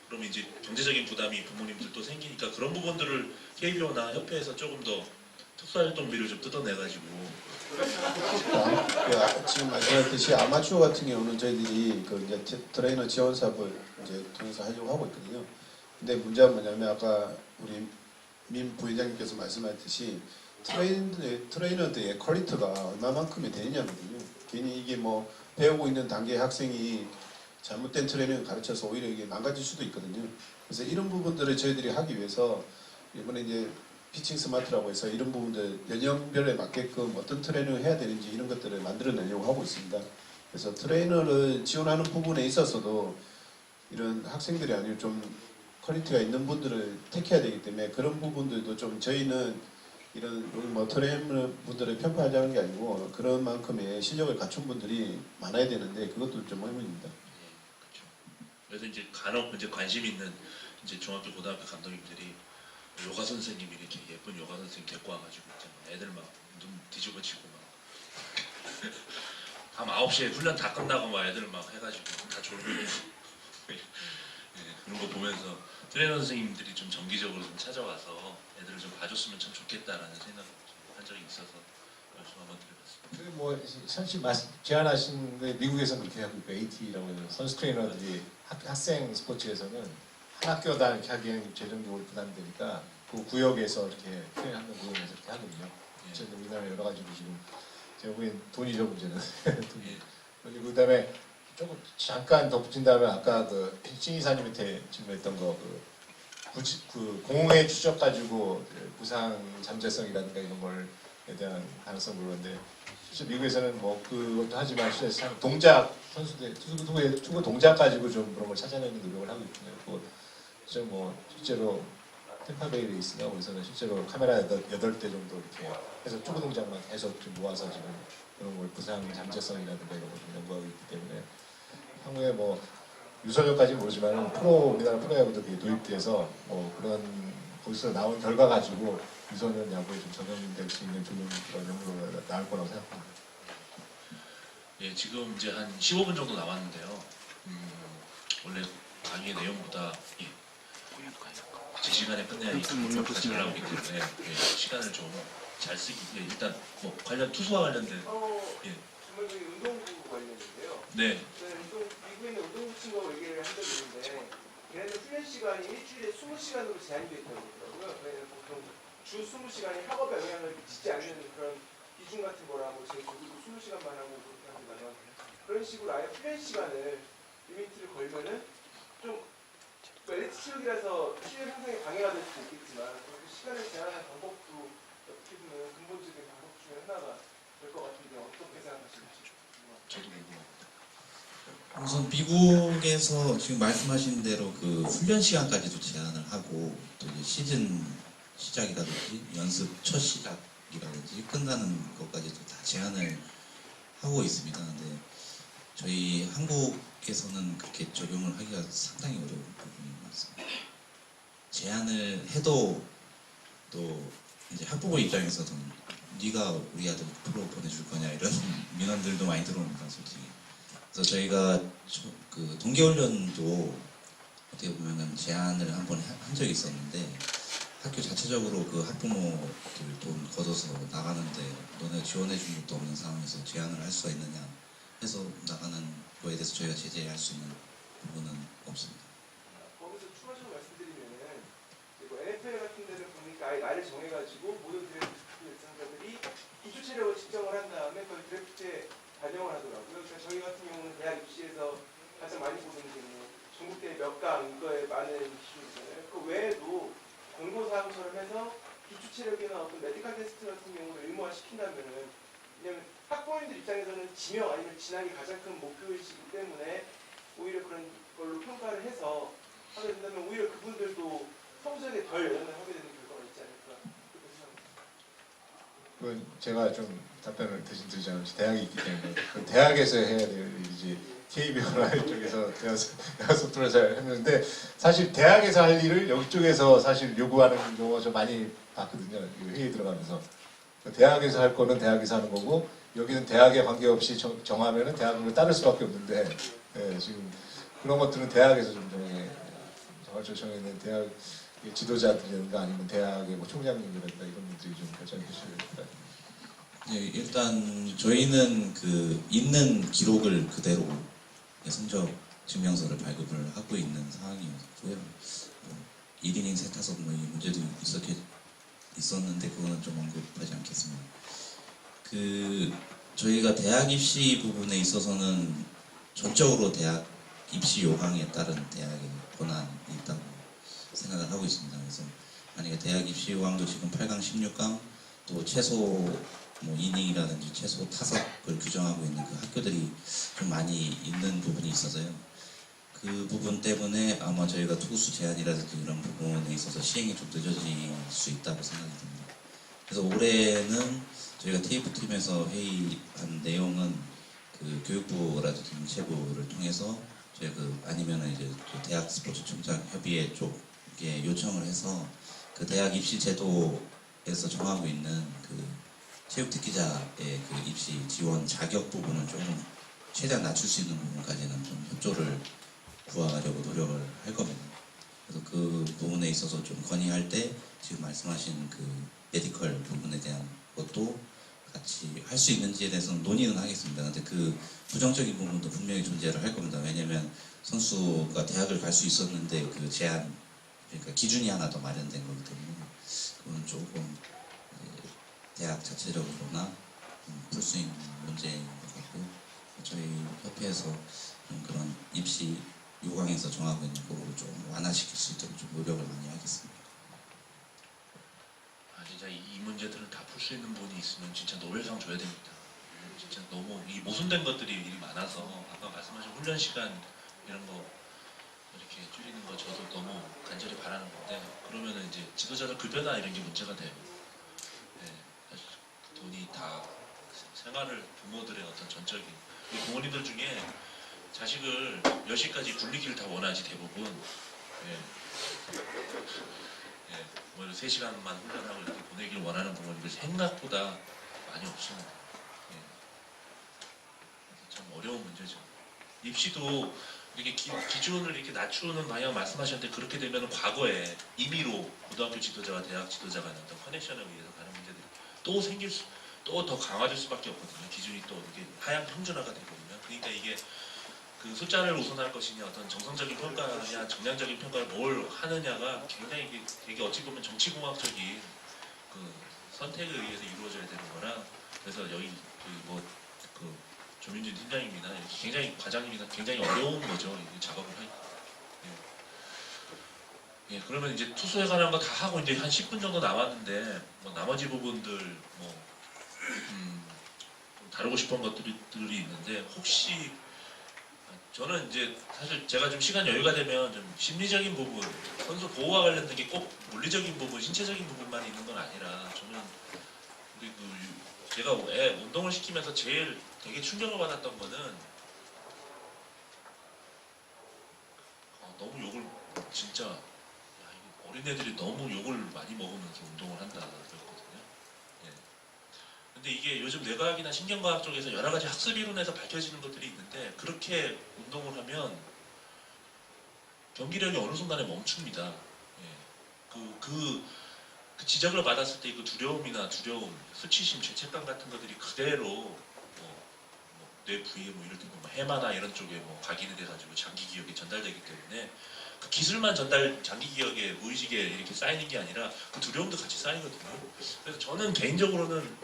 그럼 이제 경제적인 부담이 부모님들도 생기니까 그런 부분들을 KBO나 협회에서 조금 더 특수활동비를 좀 뜯어내가지고 지금 말씀하셨듯이 아마추어 같은 경우는 저희들이 그 이제 트레이너 지원 사업을 이제 통해서 하려고 하고 있거든요. 근데 문제가 뭐냐면 아까 우리 민 부회장님께서 말씀하셨듯이 트레이너들의 퀄리티가 얼마만큼이 되느냐거든요. 괜히 이게 뭐 배우고 있는 단계 학생이 잘못된 트레이닝을 가르쳐서 오히려 이게 망가질 수도 있거든요. 그래서 이런 부분들을 저희들이 하기 위해서 이번에 이제 피칭 스마트라고 해서 이런 부분들 연령별에 맞게끔 어떤 트레이닝을 해야 되는지 이런 것들을 만들어내려고 하고 있습니다. 그래서 트레이너를 지원하는 부분에 있어서도 이런 학생들이 아니고 좀 퀄리티가 있는 분들을 택해야 되기 때문에 그런 부분들도 좀 저희는 이런 뭐 트레이너 분들을 평가하자는 게 아니고 그런 만큼의 실력을 갖춘 분들이 많아야 되는데 그것도 좀 의문입니다. 그렇죠. 그래서 이제 간혹 이제 관심 있는 이제 중학교 고등학교 감독님들이 요가 선생님이 이렇게 예쁜 요가 선생님 데리고 와가지고 애들 막 눈 뒤집어지고 막 밤 9시에 훈련 다 끝나고 막 애들 막 해가지고 다 졸고 예, 그런 거 보면서 트레이너 선생님들이 좀 정기적으로 좀 찾아와서 애들을 좀 봐줬으면 참 좋겠다라는 생각을 한 적이 있어서 말씀 한번 드려봤습니다. 그리고 뭐 선심 제안하신 게 미국에서 그렇게 하고 있고 AT라고 해서 선수 트레이너들이 학생 스포츠에서는 한 학교당 이렇게 하기에는 재정적으로 부담되니까 그 구역에서 이렇게 트레이너하는 구역에서 이렇게 하거든요. 어쨌든 우리나라 여러 가지로 지금 제가 보기엔 돈이죠 문제는. 예. 그리고 그다음에 조금 잠깐 덧붙인다면 아까 그 신이사님한테 질문했던 거 그 공의 추적 가지고 그 부상 잠재성이라든가 이런 걸에 대한 가능성 물었는데 실제 미국에서는 뭐 그것도 하지만 실제 동작 선수들 투구 동작 가지고 좀 그런 걸 찾아내는 노력을 하고 있거든요. 그 뭐 실제로 템파베이 레이스나 거기서는 실제로 카메라 8대 정도 이렇게 해서 투구 동작만 계속 좀 모아서 지금 그런 걸 부상 잠재성이라든가 이런 걸 좀 연구하고 있기 때문에 향후에 뭐 유소년까지는 모르지만 우리나라 프로야구도 그게 도입돼서 뭐 그런 거기서 나온 결과 가지고 유소년 야구에 좀 적용될 수 있는 좋은 그런 연구가 나올 거라고 생각합니다. 예, 지금 이제 한 15분 정도 남았는데요. 원래 강의의 내용보다 제 시간에 끝내야니까 목표가 잘 나오기 때문에 예, 시간을 좀 잘 쓰기. 예, 일단 뭐 관련 투수와 관련된 예. 정말 저희 운동부 관련인데요. 네. 미국에 있는 운동부 친구하고 얘기를 한 적이 있는데 걔네들 훈련 시간이 일주일에 20시간으로 제한되어 있다고 그러더라고요. 그래서 보통 주 20시간이 학업에 영향을 미치지 않는 그런 기준 같은 거라고 저희 거기도 20시간만 하고 그렇게 합니다만 그런 식으로 아예 훈련 시간을 리미트를 걸면은 좀 엘리트 체육이라서 실력 향상에 방해가 될 수도 있겠지만 그 시간을 제한하는 방법도 어떻게 보면 근본적인 방법 중에 하나가 될 것 같은데 어떻게 생각하시는지. 저도 궁금합니다. 우선 미국에서 지금 말씀하신 대로 그 훈련 시간까지도 제한을 하고 또 이제 시즌 시작이라든지 연습 첫 시작이라든지 끝나는 것까지도 다 제한을 하고 있습니다. 근데 저희 한국에서는 그렇게 적용을 하기가 상당히 어려운 부분인 것 같습니다. 제한을 해도 또 이제 학부모 입장에서는 네가 우리 아들 프로 보내줄 거냐 이런 민원들도 많이 들어옵니다, 솔직히. 그래서 저희가 그 동계훈련도 어떻게 보면은 제한을 한번 한 적이 있었는데 학교 자체적으로 그 학부모들 돈 걷어서 나가는데 너네 지원해 준 것도 없는 상황에서 제한을 할 수가 있느냐 해서 나가는 거에 대해서 저희가 제재할 수 있는 부분은 없습니다. 거기서 추가적으로 말씀드리면은 뭐 NFL 같은 데를 보니까 아예 날을 정해가지고 모든 드래프트 예상자들이 2주 체력을 측정을 한 다음에 그걸 드래프트에 반영을 하더라고요. 그러니까 저희 같은 경우는 대학 입시에서 가장 많이 보는 게 뭐 전국대 몇 강 이거에 많은 기준이잖아요. 그 외에도 권고사항처럼 해서 기초 체력이나 어떤 메디컬 테스트 같은 경우를 의무화 시킨다면은 왜냐면 학부모님들 입장에서는 지명 아니면 진학이 가장 큰 목표이시기 때문에 오히려 그런 걸로 평가를 해서 하게 된다면 오히려 그분들도 성적에 덜 영향을 하게 되는 결과가 있지 않을까 그렇게 생각합니다. 그건 제가 좀 답변을 대신 드리자면 대학이 있기 때문에 그 대학에서 해야 될 일이지 KBO나 이쪽에서 대학 소프트웨어에서 했는데 사실 대학에서 할 일을 여기 쪽에서 사실 요구하는 경우가 좀 많이 봤거든요. 회의 들어가면서 대학에서 할 거는 대학에서 하는 거고 여기는 대학에 관계없이 정하면은 대학을 따를 수밖에 없는데 예, 지금 그런 것들은 대학에서 좀 정해는 대학 지도자들이든가 아니면 대학의 뭐 총장님이라든가 이런 분들이 좀 결정해 주셔야 됩니다. 네, 일단 저희는 그 있는 기록을 그대로 성적 증명서를 발급을 하고 있는 상황이었고요. 뭐 1이닝 3타석 뭐 이 문제도 있었는데 그거는 좀 언급하지 않겠습니다. 그 저희가 대학 입시 부분에 있어서는 전적으로 대학 입시 요강에 따른 대학의 권한이 있다고 생각을 하고 있습니다. 그래서 만약에 대학 입시 요강도 지금 8강, 16강 또 최소 뭐 이닝이라든지 최소 타석을 규정하고 있는 그 학교들이 좀 많이 있는 부분이 있어서요. 그 부분 때문에 아마 저희가 투수 제한이라든지 이런 부분에 있어서 시행이 좀 늦어질 수 있다고 생각이 듭니다. 그래서 올해는 저희가 TF팀에서 회의한 내용은 그 교육부라든지 문체부를 통해서 저희 아니면은 이제 그 대학 스포츠총장 협의회 쪽에 요청을 해서 그 대학 입시 제도에서 정하고 있는 그 체육특기자의 그 입시 지원 자격 부분을 조금 최대한 낮출 수 있는 부분까지는 좀 협조를 구하려고 노력을 할 겁니다. 그래서 그 부분에 있어서 좀 건의할 때 지금 말씀하신 그 메디컬 부분에 대한 것도 같이 할 수 있는지에 대해서는 논의는 하겠습니다. 근데 그 부정적인 부분도 분명히 존재를 할 겁니다. 왜냐면 선수가 대학을 갈 수 있었는데 그 제한, 그러니까 기준이 하나 더 마련된 거기 때문에 그건 조금 대학 자체적으로나 풀 수 있는 문제인 것 같고요. 저희 협회에서 좀 그런 입시 요강에서 정하고 있는 부분을 좀 완화시킬 수 있도록 좀 노력을 많이 하겠습니다. 진짜 이 문제들을 다 풀 수 있는 분이 있으면 진짜 노벨상 줘야 됩니다. 진짜 너무 이 모순된 것들이 일이 많아서 아까 말씀하신 훈련 시간 이런 거 이렇게 줄이는 거 저도 너무 간절히 바라는 건데 그러면은 이제 지도자들 급여나 이런 게 문제가 돼요. 네, 사실 돈이 다 생활을 부모들의 어떤 전적인 우리 부모님들 중에 자식을 몇 시까지 굴리기를 다 원하지 대부분. 예. 예, 뭐 3시간만 훈련하고 이렇게 보내길 원하는 부모님들 생각보다 많이 없습니다. 예. 그래서 참 어려운 문제죠. 입시도 이렇게 기준을 이렇게 낮추는 방향 말씀하셨는데 그렇게 되면 과거에 임의로 고등학교 지도자와 대학 지도자 간의 어떤 커넥션에 의해서 가는 문제들이 또 생길 수, 또 더 강화될 수밖에 없거든요. 기준이 또 이게 하향 평준화가 되거든요. 그러니까 이게 그 숫자를 우선할 것이냐, 어떤 정상적인 평가냐, 정량적인 평가를 뭘 하느냐가 굉장히 이게 되게 어찌 보면 정치공학적인 그 선택에 의해서 이루어져야 되는 거라 그래서 여기 그 조민준 팀장님이나 굉장히 과장님이나 굉장히 어려운 거죠. 이 작업을 하기. 예, 그러면 이제 투수에 관한 거 다 하고 이제 한 10분 정도 남았는데 뭐 나머지 부분들 뭐 좀 다루고 싶은 것들이 있는데 혹시 저는 이제 사실 제가 좀 시간 여유가 되면 좀 심리적인 부분, 선수 보호와 관련된 게 꼭 물리적인 부분, 신체적인 부분만 있는 건 아니라 저는 우리 제가 운동을 시키면서 제일 되게 충격을 받았던 거는 너무 욕을 진짜 어린애들이 너무 욕을 많이 먹으면서 운동을 한다 그랬거든요. 예. 근데 이게 요즘 뇌과학이나 신경과학 쪽에서 여러 가지 학습 이론에서 밝혀지는 것들이 있는데 그렇게 운동을 하면 경기력이 어느 순간에 멈춥니다. 예. 그 지적을 받았을 때 그 두려움, 수치심, 죄책감 같은 것들이 그대로 뇌 부위에 뭐 이럴 때 뭐 해마나 이런 쪽에 뭐 각인이 돼가지고 장기 기억에 전달되기 때문에 그 기술만 장기 기억에 무의식에 이렇게 쌓이는 게 아니라 그 두려움도 같이 쌓이거든요. 그래서 저는 개인적으로는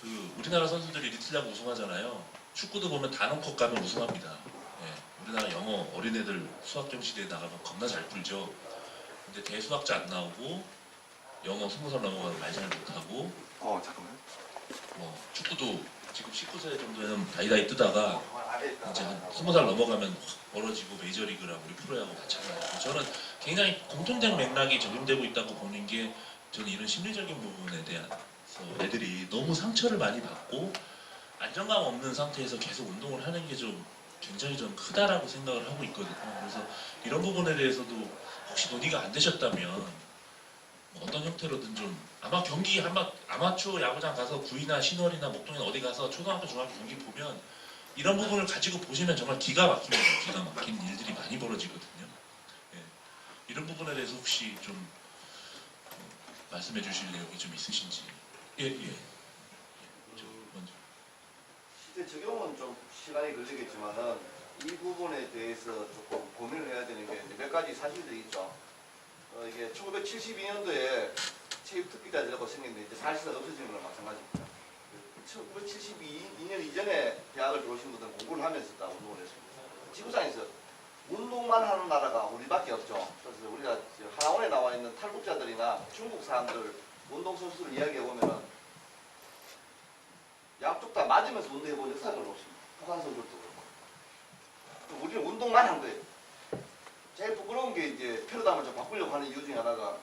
그 우리나라 선수들이 리틀야구 우승하잖아요. 축구도 보면 단원컵 가면 우승합니다. 예, 우리나라 영어 어린애들 수학경 시대에 나가면 겁나 잘 풀죠. 근데 대수학자 안 나오고 영어 20살 넘어가면 말 잘 못하고 잠깐만. 뭐 축구도 지금 19세 정도에는 다이다이 뜨다가 이제 한 20살 넘어가면 확 벌어지고 메이저리그라고 우리 프로야구 마찬가지고 저는 굉장히 공통된 맥락이 적용되고 있다고 보는 게 저는 이런 심리적인 부분에 대해서 애들이 너무 상처를 많이 받고 안정감 없는 상태에서 계속 운동을 하는 게 좀 굉장히 좀 크다라고 생각을 하고 있거든요. 그래서 이런 부분에 대해서도 혹시 논의가 안 되셨다면 뭐 어떤 형태로든 좀 아마 경기 아마추어 야구장 가서 구이나 신월이나 목동이나 어디 가서 초등학교 중학교 경기 보면 이런 부분을 가지고 보시면 정말 기가 막힌 일들이 많이 벌어지거든요. 예. 이런 부분에 대해서 혹시 좀 말씀해 주실 내용이 좀 있으신지. 예. 먼저. 실제 적용은 좀 시간이 걸리겠지만은 이 부분에 대해서 조금 고민을 해야 되는 게 몇 가지 사실들이 있죠. 이게 1972년도에 체육특기자들하고 생겼는데 이제 사실상 없어지는 거랑 마찬가지입니다. 1972년 이전에 대학을 들어오신 분들은 공부를 하면서 다 운동을 했습니다. 지구상에서 운동만 하는 나라가 우리밖에 없죠. 그래서 우리가 하나원에 나와 있는 탈북자들이나 중국 사람들 운동선수를 이야기해 보면은 맞으면서 운동해본 역사가 별로 없습니다. 북한 선수들도 그렇고. 우리는 운동만 한 거예요. 제일 부끄러운 게 이제 패러다임을 좀 바꾸려고 하는 이유 중에 하나가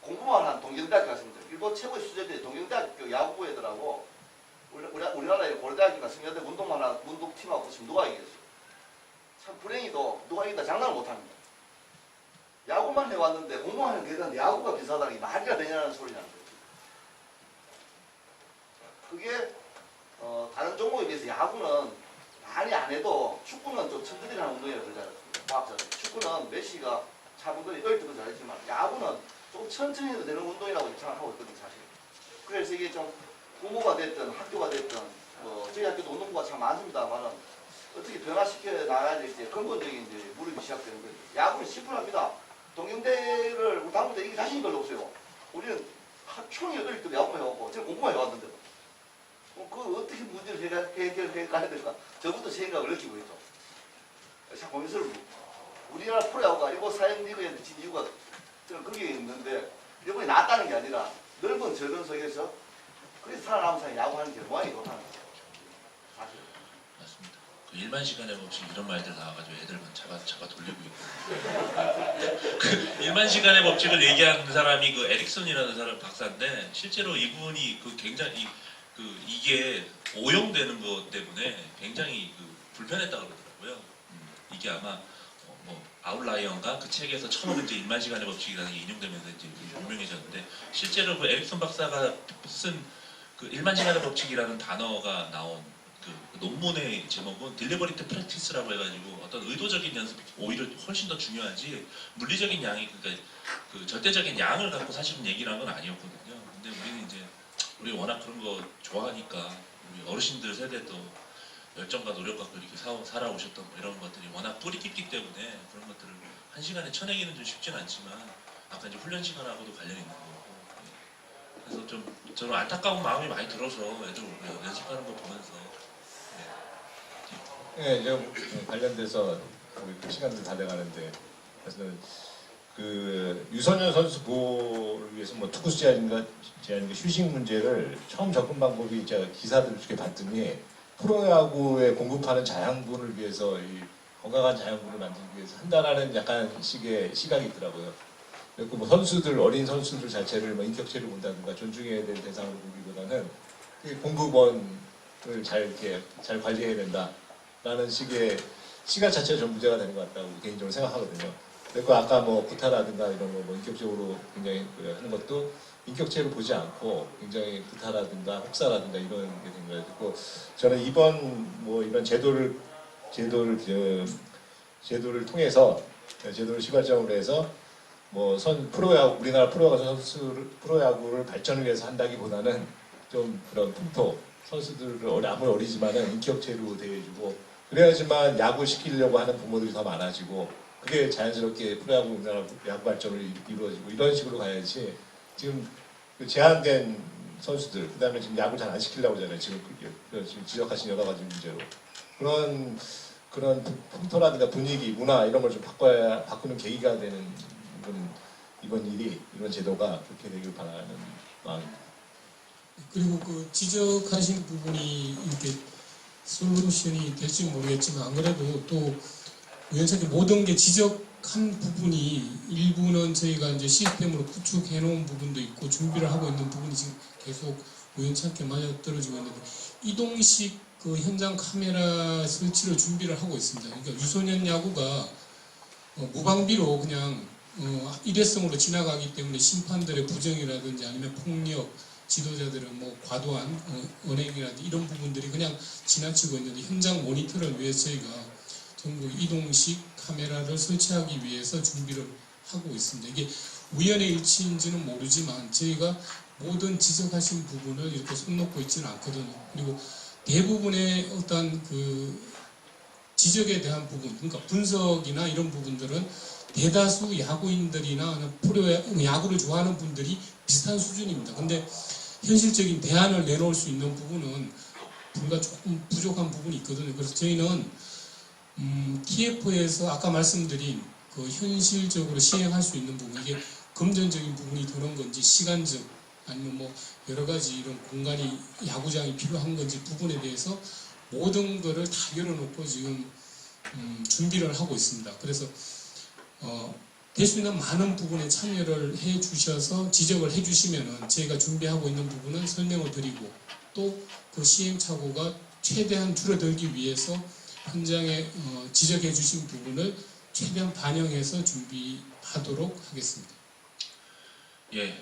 공부만 한 동경대학교 갔습니다. 일본 최고의 수제들이 동경대학교 야구부 애들하고 우리나라의 고려대학교나 성여대 운동만 한 운동팀하고 지금 누가 이겼어요? 참 불행히도 누가 이기다 장난을 못합니다. 야구만 해왔는데 공부만 하는 게 야구가 비싸다는 게 말이나 되냐는 소리냐는 거죠. 그게 다른 종목에 비해서 야구는 많이 안 해도 축구는 좀 천들이라는 운동이라고 그러잖아요. 과학자들. 축구는 메시가 차분들이 얼뜨도 잘했지만 야구는 좀 천천히 해도 되는 운동이라고 생각하고 있거든요, 사실. 그래서 이게 좀 부모가 됐든 학교가 됐든 저희 학교도 운동부가 참 많습니다만은 어떻게 변화시켜 나가야 될지 근본적인 이제 무릎이 시작되는 거죠. 야구는 심플합니다. 동경대를 다음부터 이게 자신이 별로 없어요. 우리는 총이 8개 야구만 해왔고 저는 공부만 해왔는데 그 어떻게 문제를 해결해 가야 될까? 저부터 생각을 느끼고 있죠. 참 고민스럽고 우리나라 프로야구가 일본 사형리그에 진 이유가 저는 거기에 있는데 일본이 낫다는 게 아니라 넓은 저변 속에서 그래서 살아남은 사람이 야구하는 게 뭐하니 못하는 거죠. 사실. 맞습니다. 그 일반 시간에 법칙 이런 말들 나와가지고 애들만 잡아 돌리고 있고. 그 일반 시간의 법칙을 얘기하는 사람이 그 에릭슨이라는 사람 박사인데 실제로 이분이 그 굉장히 이게 오용되는 것 때문에 굉장히 불편했다고 그러더라고요. 이게 아마 뭐 아웃라이언가 그 책에서 처음 이제 일반 시간의 법칙이라는 게 인용되면서 이제 유명해졌는데 실제로 그 에릭슨 박사가 쓴 그 일반 시간의 법칙이라는 단어가 나온 그 논문의 제목은 딜리버리트 프랙티스라고 해가지고 어떤 의도적인 연습이 오히려 훨씬 더 중요하지 물리적인 양이 그러니까 그 절대적인 양을 갖고 사실은 얘기를 한 건 아니었거든요. 근데 우리는 이제 우리 워낙 그런 거 좋아하니까 우리 어르신들 세대도 열정과 노력 갖고 이렇게 살아오셨던 뭐 이런 것들이 워낙 뿌리 깊기 때문에 그런 것들을 한 시간에 쳐내기는 좀 쉽진 않지만 아까 이제 훈련 시간하고도 관련이 있는 거고 그래서 좀 저는 안타까운 마음이 많이 들어서 애들 연습하는 거 보면서 네, 좀 관련돼서 그 시간도 다 돼가는데 그래서 그 유소년 선수 보호를 위해서 뭐 투구수 제한인가 휴식 문제를 처음 접근 방법이 제가 기사들 중에 봤더니 프로야구에 공급하는 자양분을 위해서 이 건강한 자양분을 만들기 위해서 한다라는 약간 식의 시각이 있더라고요. 그리고 뭐 선수들 어린 선수들 자체를 뭐 인격체를 본다든가 존중해야 될 대상으로 보기보다는 공급원을 잘 관리해야 된다라는 식의 시각 자체가 좀 문제가 되는 것 같다고 개인적으로 생각하거든요. 그리고 아까 뭐 구타라든가 이런 거 뭐 인격적으로 굉장히 하는 것도 인격체로 보지 않고 굉장히 구타라든가 혹사라든가 이런 게 된 거예요. 그리고 저는 이번 뭐 이런 제도를 통해서 제도를 시발점으로 해서 뭐 프로야구 우리나라 프로야구를 발전을 위해서 한다기보다는 좀 그런 풍토 선수들을 아무리 어리지만은 인격체로 대해주고 그래야지만 야구 시키려고 하는 부모들이 더 많아지고 그게 자연스럽게 프로야구 우리나라 야구 발전을 이루어지고 이런 식으로 가야지 지금 그 제한된 선수들 그다음에 지금 야구 잘 안 시키려고 하잖아요. 지금 지적하신 여러 가지 문제로 그런 풍토라든가 분위기 문화 이런 걸 좀 바꾸는 계기가 되는 이번 제도가 그렇게 되길 바라는 마음입니다. 그리고 그 지적하신 부분이 이렇게 솔루션이 될지 모르겠지만 안 그래도 또 우연찮게 모든 게 지적한 부분이 일부는 저희가 이제 시스템으로 구축해 놓은 부분도 있고 준비를 하고 있는 부분이 지금 계속 우연찮게 맞아떨어지고 있는데 이동식 그 현장 카메라 설치를 준비를 하고 있습니다. 그러니까 유소년 야구가 무방비로 그냥 일회성으로 지나가기 때문에 심판들의 부정이라든지 아니면 폭력, 지도자들은 뭐 과도한 언행이라든지 이런 부분들이 그냥 지나치고 있는데 현장 모니터를 위해서 저희가 전국 이동식 카메라를 설치하기 위해서 준비를 하고 있습니다. 이게 우연의 일치인지는 모르지만 저희가 모든 지적하신 부분을 이렇게 손 놓고 있지는 않거든요. 그리고 대부분의 어떤 그 지적에 대한 부분, 그러니까 분석이나 이런 부분들은 대다수 야구인들이나 야구를 좋아하는 분들이 비슷한 수준입니다. 근데 현실적인 대안을 내놓을 수 있는 부분은 불과 조금 부족한 부분이 있거든요. 그래서 저희는 TF에서 아까 말씀드린 그 현실적으로 시행할 수 있는 부분, 이게 금전적인 부분이 드는 건지 시간적 아니면 뭐 여러 가지 이런 공간이 야구장이 필요한 건지 부분에 대해서 모든 거를 다 열어놓고 지금 준비를 하고 있습니다. 그래서 될 수 있는 많은 부분에 참여를 해 주셔서 지적을 해 주시면은 저희가 준비하고 있는 부분은 설명을 드리고 또 그 시행착오가 최대한 줄어들기 위해서 현장에 지적해 주신 부분을 최대한 반영해서 준비하도록 하겠습니다. 예,